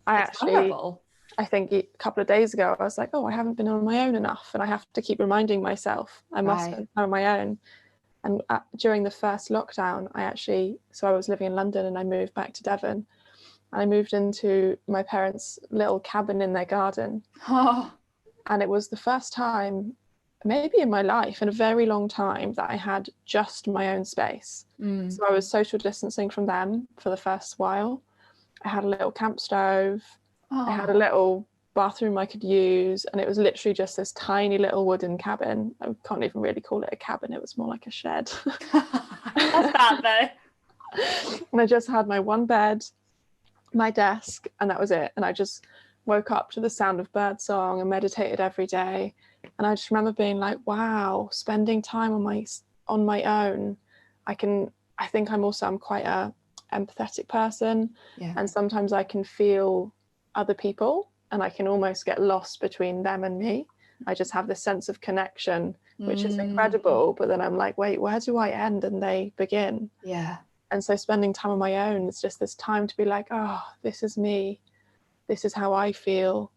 Speaker 2: I think a couple of days ago, I was like, oh, I haven't been on my own enough. And I have to keep reminding myself I must spend time on my own. And during the first lockdown, I was living in London and I moved back to Devon. And I moved into my parents' little cabin in their garden. And it was the first time, maybe in my life, in a very long time, that I had just my own space. So I was social distancing from them for the first while. I had a little camp stove. I had a little bathroom I could use, and it was literally just this tiny little wooden cabin. I can't even really call it a cabin. It was more like a shed.
Speaker 1: That's that though.
Speaker 2: And I just had my one bed, my desk, and that was it. And I just woke up to the sound of birdsong and meditated every day. And I just remember being like, wow, spending time on my own. I think I'm quite a empathetic person, and sometimes I can feel other people and I can almost get lost between them and me. I just have this sense of connection, which is incredible, but then I'm like, wait, where do I end and they begin? And so spending time on my own is just this time to be like, oh, this is me, this is how I feel.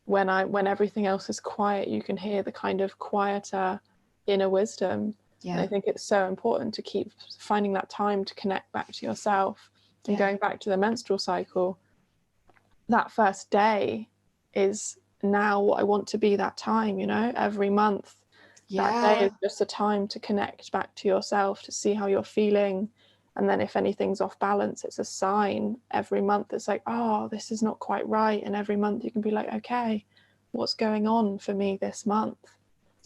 Speaker 2: When everything else is quiet, you can hear the kind of quieter inner wisdom. And I think it's so important to keep finding that time to connect back to yourself. And going back to the menstrual cycle, that first day is now what I want to be that time, you know, every month. That day is just a time to connect back to yourself, to see how you're feeling. And then if anything's off balance, it's a sign. Every month it's like, oh, this is not quite right. And every month you can be like, okay, what's going on for me this month?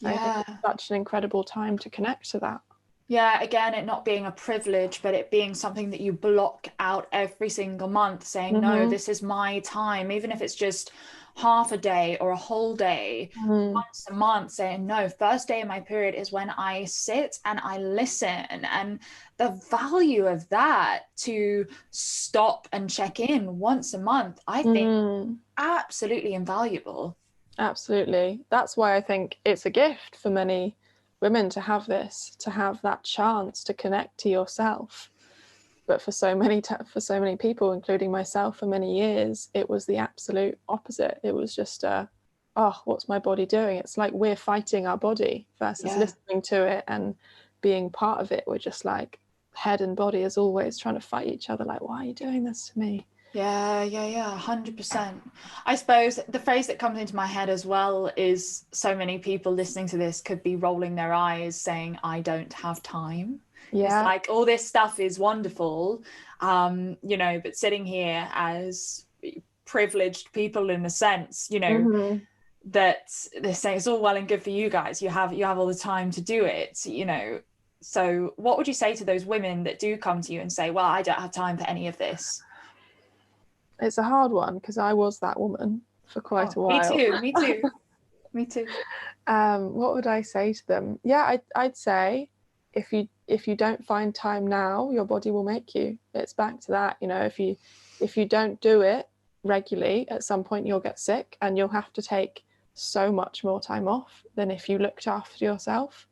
Speaker 2: I think it's such an incredible time to connect to that.
Speaker 1: Yeah, again, it not being a privilege, but it being something that you block out every single month, saying, no, this is my time, even if it's just half a day or a whole day, once a month, saying, no, first day of my period is when I sit and I listen. And the value of that, to stop and check in once a month, I think absolutely invaluable.
Speaker 2: Absolutely. That's why I think it's a gift for many women to have that chance to connect to yourself. But for so many people, including myself, for many years, it was the absolute opposite. It was just what's my body doing? It's like we're fighting our body versus listening to it and being part of it. We're just like, head and body is always trying to fight each other, like, why are you doing this to me?
Speaker 1: Yeah, 100%. I suppose the phrase that comes into my head as well is, so many people listening to this could be rolling their eyes saying, I don't have time. It's like, all this stuff is wonderful, you know, but sitting here as privileged people, in a sense, you know, that they're saying it's all well and good for you guys. You have all the time to do it, you know. So what would you say to those women that do come to you and say, well, I don't have time for any of this?
Speaker 2: It's a hard one, because I was that woman for quite a while.
Speaker 1: Me too.
Speaker 2: What would I say to them? Yeah, I'd say if you don't find time now, your body will make you. It's back to that, you know, if you don't do it regularly, at some point you'll get sick and you'll have to take so much more time off than if you looked after yourself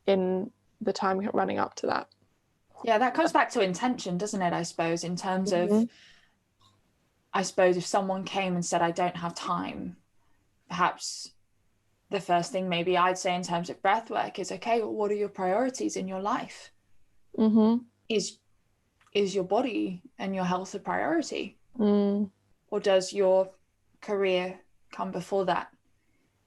Speaker 2: in the time running up to that.
Speaker 1: Yeah, that comes back to intention, doesn't it, I suppose, in terms of,
Speaker 2: Mm-hmm.
Speaker 1: I suppose if someone came and said, I don't have time, perhaps the first thing maybe I'd say in terms of breath work is, okay, well, what are your priorities in your life?
Speaker 2: Mm-hmm.
Speaker 1: Is your body and your health a priority?
Speaker 2: Mm.
Speaker 1: Or does your career come before that?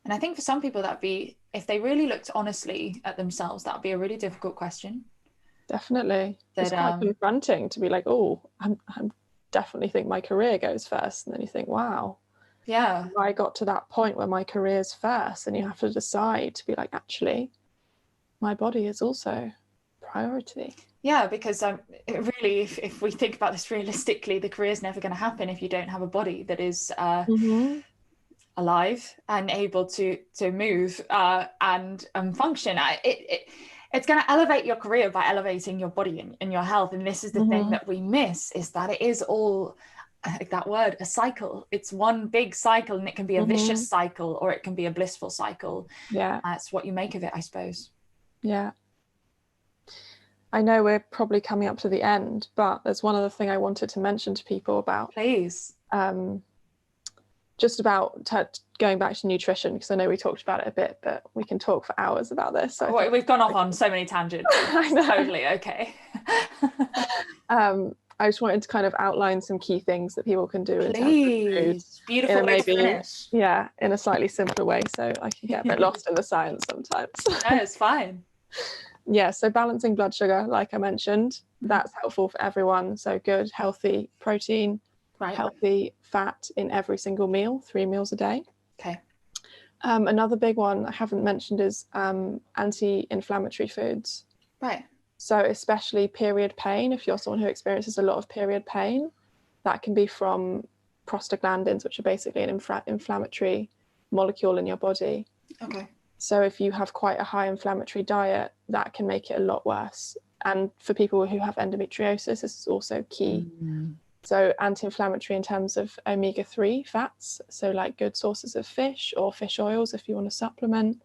Speaker 1: And I think for some people that'd be, if they really looked honestly at themselves, that'd be a really difficult question.
Speaker 2: Definitely. It's quite confronting to be like, oh, I'm definitely think my career goes first. And then you think, wow,
Speaker 1: yeah,
Speaker 2: I got to that point where my career's first, and you have to decide to be like, actually, my body is also priority.
Speaker 1: Yeah, because really, if we think about this realistically, the career is never going to happen if you don't have a body that is
Speaker 2: Mm-hmm.
Speaker 1: alive and able to move and function. It's going to elevate your career by elevating your body and your health. And this is the thing that we miss, is that it is all, like that word, a cycle. It's one big cycle, and it can be a vicious cycle or it can be a blissful cycle.
Speaker 2: Yeah.
Speaker 1: That's what you make of it, I suppose.
Speaker 2: Yeah. I know we're probably coming up to the end, but there's one other thing I wanted to mention to people about.
Speaker 1: Please.
Speaker 2: Just about going back to nutrition, because I know we talked about it a bit, but we can talk for hours about this. So
Speaker 1: we've gone off on so many tangents.
Speaker 2: I know.
Speaker 1: Totally okay.
Speaker 2: I just wanted to kind of outline some key things that people can do in terms of food.
Speaker 1: Beautiful way to finish.
Speaker 2: Yeah, in a slightly simpler way, so I can get a bit lost in the science sometimes.
Speaker 1: No, it's fine.
Speaker 2: Yeah, so balancing blood sugar, like I mentioned, that's helpful for everyone. So good, healthy protein, healthy fat in every single meal, 3 meals a day.
Speaker 1: Okay.
Speaker 2: Another big one I haven't mentioned is anti-inflammatory foods.
Speaker 1: Right.
Speaker 2: So especially period pain, if you're someone who experiences a lot of period pain, that can be from prostaglandins, which are basically an inflammatory molecule in your body.
Speaker 1: Okay.
Speaker 2: So if you have quite a high inflammatory diet, that can make it a lot worse. And for people who have endometriosis, this is also key. So anti-inflammatory in terms of omega-3 fats, so like good sources of fish or fish oils if you want to supplement,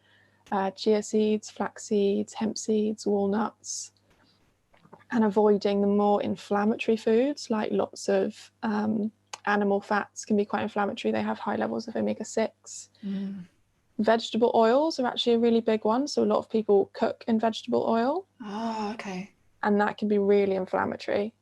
Speaker 2: chia seeds, flax seeds, hemp seeds, walnuts, and avoiding the more inflammatory foods, like lots of animal fats can be quite inflammatory. They have high levels of omega-6. Vegetable oils are actually a really big one. So a lot of people cook in vegetable oil.
Speaker 1: Oh, okay.
Speaker 2: And that can be really inflammatory.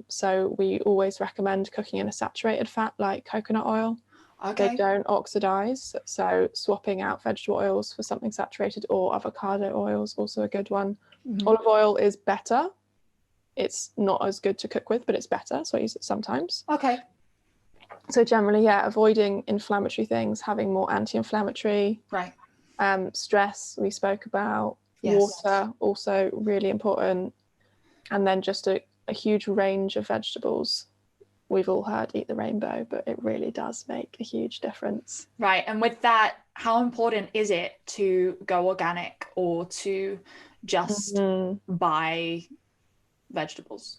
Speaker 2: So we always recommend cooking in a saturated fat like coconut oil.
Speaker 1: Okay.
Speaker 2: They don't oxidize. So swapping out vegetable oils for something saturated, or avocado oil is also a good one. Olive oil is better. It's not as good to cook with, but it's better. So I use it sometimes.
Speaker 1: Okay.
Speaker 2: So generally, yeah, avoiding inflammatory things, having more anti-inflammatory.
Speaker 1: Right.
Speaker 2: Stress we spoke about.
Speaker 1: Yes.
Speaker 2: Water, also really important. And then just a huge range of vegetables. We've all heard eat the rainbow, but it really does make a huge difference.
Speaker 1: Right. And with that, how important is it to go organic or to just buy vegetables?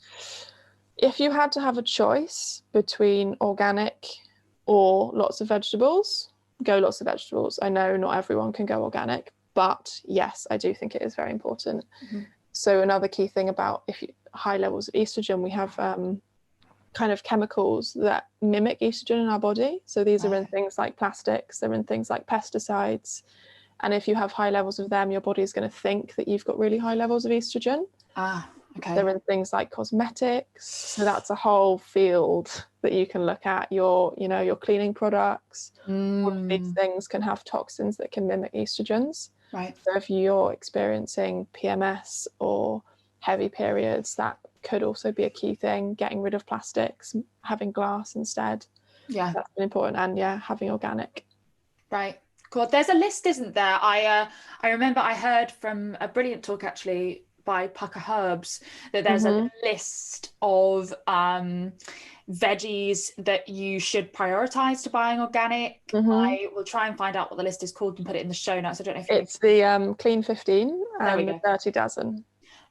Speaker 2: If you had to have a choice between organic or lots of vegetables, go lots of vegetables. I know not everyone can go organic, but yes, I do think it is very important. So another key thing about high levels of estrogen, we have kind of chemicals that mimic estrogen in our body. So these are in things like plastics, they're in things like pesticides. And if you have high levels of them, your body is going to think that you've got really high levels of estrogen.
Speaker 1: Okay.
Speaker 2: They're in things like cosmetics. So that's a whole field that you can look at. Your cleaning products. All of these things can have toxins that can mimic estrogens.
Speaker 1: Right.
Speaker 2: So if you're experiencing PMS or heavy periods, that could also be a key thing. Getting rid of plastics, having glass instead.
Speaker 1: Yeah.
Speaker 2: That's been important. And yeah, having organic.
Speaker 1: Right. Cool. There's a list, isn't there? I remember I heard from a brilliant talk actually by Pucker Herbs that there's a list of veggies that you should prioritize to buying organic. I will try and find out what the list is called and put it in the show notes. I don't know if
Speaker 2: it's the Clean 15 and the Dirty Dozen.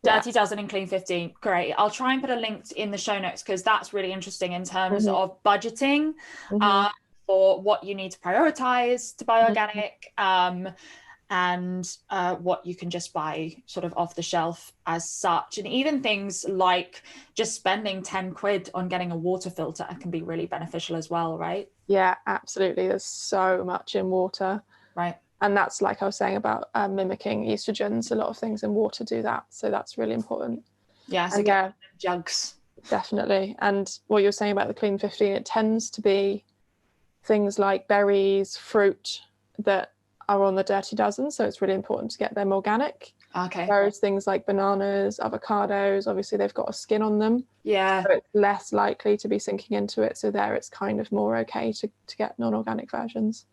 Speaker 1: Dirty Dozen and Clean 15. Great. I'll try and put a link in the show notes because that's really interesting in terms of budgeting for what you need to prioritize to buy organic, and what you can just buy sort of off the shelf as such. And even things like just spending 10 quid on getting a water filter can be really beneficial as well, right?
Speaker 2: Yeah, absolutely. There's so much in water.
Speaker 1: Right.
Speaker 2: And that's like I was saying about mimicking estrogens. A lot of things in water do that. So that's really important.
Speaker 1: Yeah, so get jugs.
Speaker 2: Definitely. And what you're saying about the clean 15, it tends to be things like berries, fruit that are on the dirty dozen. So it's really important to get them organic.
Speaker 1: Okay.
Speaker 2: Whereas things like bananas, avocados, obviously they've got a skin on them.
Speaker 1: Yeah.
Speaker 2: So it's less likely to be sinking into it. So there it's kind of more okay to get non-organic versions.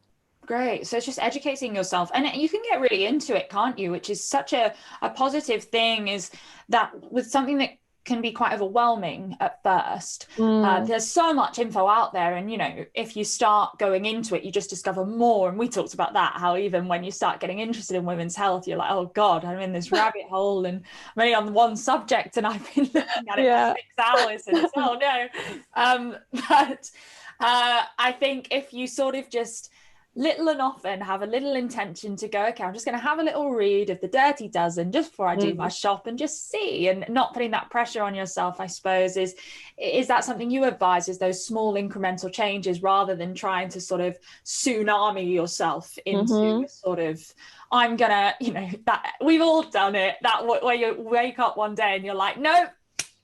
Speaker 1: Great. So it's just educating yourself, and you can get really into it, can't you? Which is such a positive thing, is that with something that can be quite overwhelming at first, there's so much info out there, and if you start going into it, you just discover more. And we talked about that, how even when you start getting interested in women's health, you're like, oh God, I'm in this rabbit hole and I'm only on one subject and I've been looking at it for 6 hours and it's, oh no. But I think if you sort of just little and often have a little intention to go, okay, I'm just going to have a little read of the dirty dozen just before I do my shop and just see, and not putting that pressure on yourself, I suppose, is that something you advise, is those small incremental changes rather than trying to sort of tsunami yourself into sort of, I'm gonna, that we've all done it, that where you wake up one day and you're like, nope,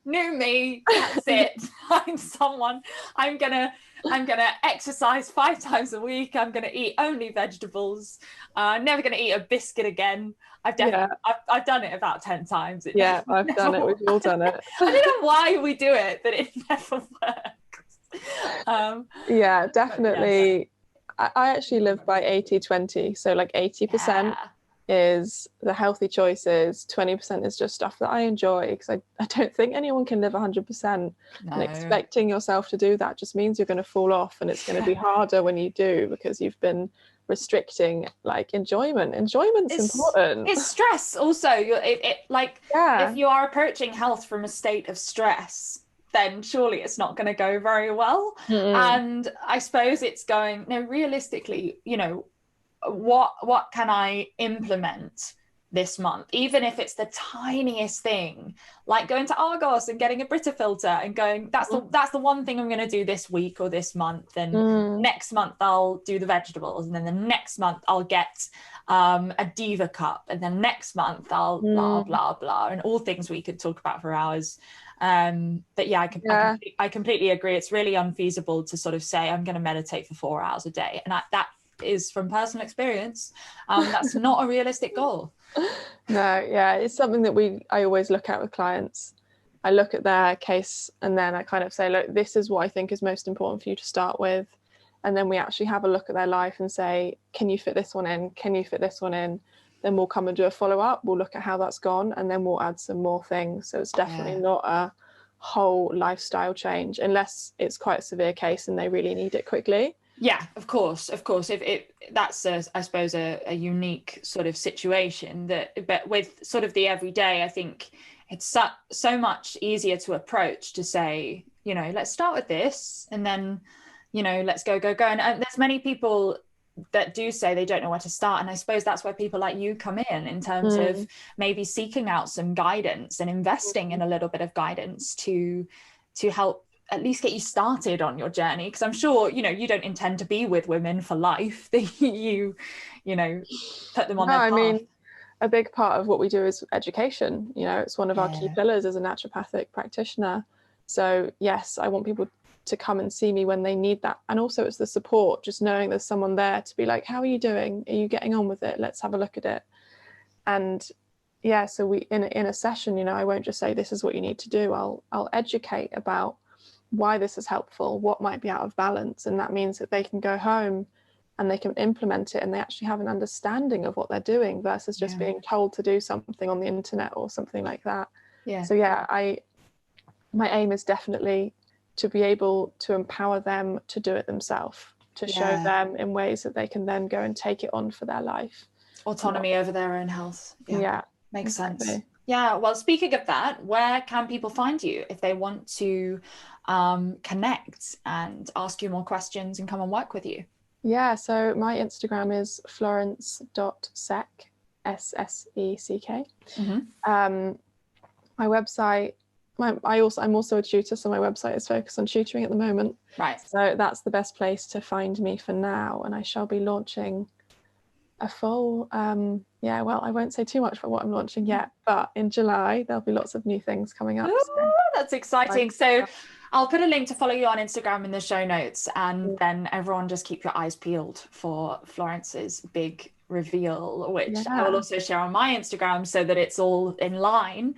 Speaker 1: new me, that's it. I'm gonna exercise 5 times a week. I'm gonna eat only vegetables. Never gonna eat a biscuit again. I've done it about 10 times.
Speaker 2: I've done it. We've all done it.
Speaker 1: I don't know why we do it, but it never works.
Speaker 2: Yeah, definitely. Yeah. I actually live by 80-20. So like 80% is the healthy choices, 20% is just stuff that I enjoy, because I don't think anyone can live 100%. And expecting yourself to do that just means you're going to fall off, and it's going to be harder when you do, because you've been restricting like enjoyment's important.
Speaker 1: It's stress also. If you are approaching health from a state of stress, then surely it's not going to go very well. And I suppose it's going, no, realistically, what can I implement this month, even if it's the tiniest thing, like going to Argos and getting a Brita filter and going, that's the one thing I'm going to do this week or this month, and next month I'll do the vegetables, and then the next month I'll get a Diva cup, and then next month I'll blah blah blah, and all things we could talk about for hours. But yeah, I completely agree. It's really unfeasible to sort of say I'm going to meditate for 4 hours a day, and that is from personal experience, that's not a realistic goal.
Speaker 2: It's something that I always look at with clients. I look at their case and then I kind of say, look, this is what I think is most important for you to start with, and then we actually have a look at their life and say, can you fit this one in, can you fit this one in? Then we'll come and do a follow-up, we'll look at how that's gone, and then we'll add some more things. So it's definitely not a whole lifestyle change, unless it's quite a severe case and they really need it quickly.
Speaker 1: Yeah, of course. If that's I suppose a unique sort of situation, but with sort of the everyday, I think it's so much easier to approach, to say, let's start with this, and then, let's go. And there's many people that do say they don't know where to start, and I suppose that's where people like you come in terms of maybe seeking out some guidance and investing in a little bit of guidance to help at least get you started on your journey, because I'm sure you don't intend to be with women for life, that you put them on their path. I mean,
Speaker 2: a big part of what we do is education. It's one of our key pillars as a naturopathic practitioner. So yes, I want people to come and see me when they need that, and also it's the support, just knowing there's someone there to be like, how are you doing, are you getting on with it, let's have a look at it. And so we in a session, I won't just say this is what you need to do. I'll educate about why this is helpful, what might be out of balance, and that means that they can go home and they can implement it, and they actually have an understanding of what they're doing, versus just being told to do something on the internet or something like that. So my aim is definitely to be able to empower them to do it themselves, to show them in ways that they can then go and take it on for their life.
Speaker 1: Autonomy over their own health. Makes sense. Yeah, well, speaking of that, where can people find you if they want to connect and ask you more questions and come and work with you?
Speaker 2: Yeah, so my Instagram is florence.seck, SSECK. My website, I'm also a tutor, so my website is focused on tutoring at the moment.
Speaker 1: Right.
Speaker 2: So that's the best place to find me for now. And I shall be launching a full, well, I won't say too much for what I'm launching yet, but in July, there'll be lots of new things coming up.
Speaker 1: Ooh, that's exciting. So I'll put a link to follow you on Instagram in the show notes, and then everyone just keep your eyes peeled for Florence's big reveal, which I will also share on my Instagram so that it's all in line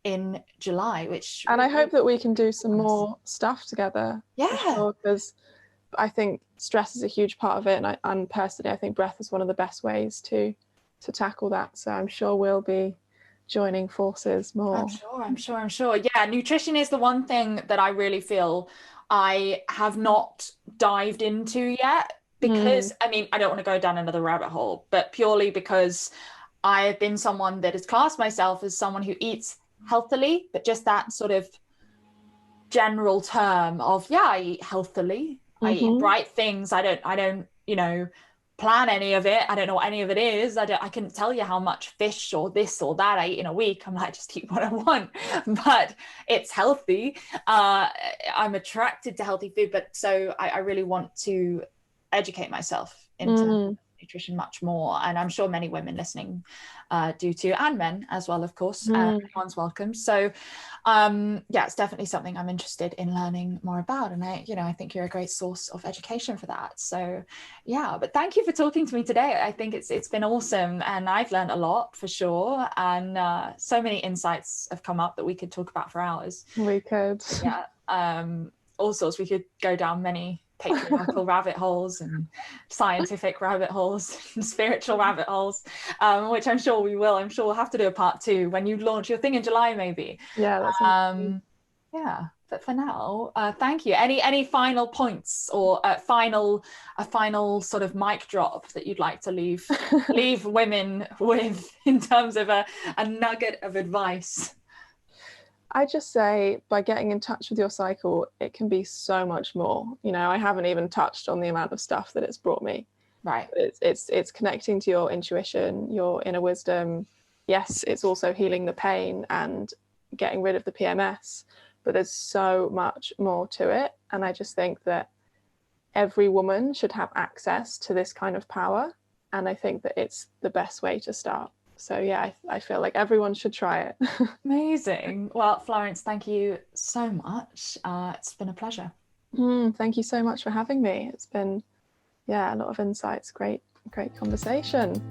Speaker 1: in July, which
Speaker 2: and I hope that we can do some more stuff together.
Speaker 1: Yeah,
Speaker 2: because I think stress is a huge part of it, and personally I think breath is one of the best ways to tackle that, so I'm sure we'll be joining forces more.
Speaker 1: I'm sure. Yeah, nutrition is the one thing that I really feel I have not dived into yet, because I mean, I don't want to go down another rabbit hole, but purely because I have been someone that has classed myself as someone who eats healthily, but just that sort of general term of, yeah, I eat healthily. I eat bright things. I don't, plan any of it. I don't know what any of it is. I couldn't tell you how much fish or this or that I eat in a week. I'm like, just eat what I want, but it's healthy. I'm attracted to healthy food, but so I really want to educate myself into nutrition much more, and I'm sure many women listening do too, and men as well, of course. Everyone's welcome. So it's definitely something I'm interested in learning more about, and I think you're a great source of education for that. So but thank you for talking to me today. I think it's been awesome, and I've learned a lot for sure, and so many insights have come up that we could talk about for hours.
Speaker 2: We could.
Speaker 1: All sorts. We could go down many patriarchal rabbit holes and scientific rabbit holes and spiritual rabbit holes, which I'm sure we will. I'm sure we'll have to do a part 2 when you launch your thing in July, maybe. But for now, thank you. Any final points or a final sort of mic drop that you'd like to leave women with in terms of a nugget of advice?
Speaker 2: I just say, by getting in touch with your cycle, it can be so much more. I haven't even touched on the amount of stuff that it's brought me.
Speaker 1: Right.
Speaker 2: It's connecting to your intuition, your inner wisdom. Yes, it's also healing the pain and getting rid of the PMS, but there's so much more to it. And I just think that every woman should have access to this kind of power. And I think that it's the best way to start. So I feel like everyone should try it.
Speaker 1: Amazing. Well, Florence, thank you so much. It's been a pleasure.
Speaker 2: Thank you so much for having me. It's been a lot of insights. Great conversation.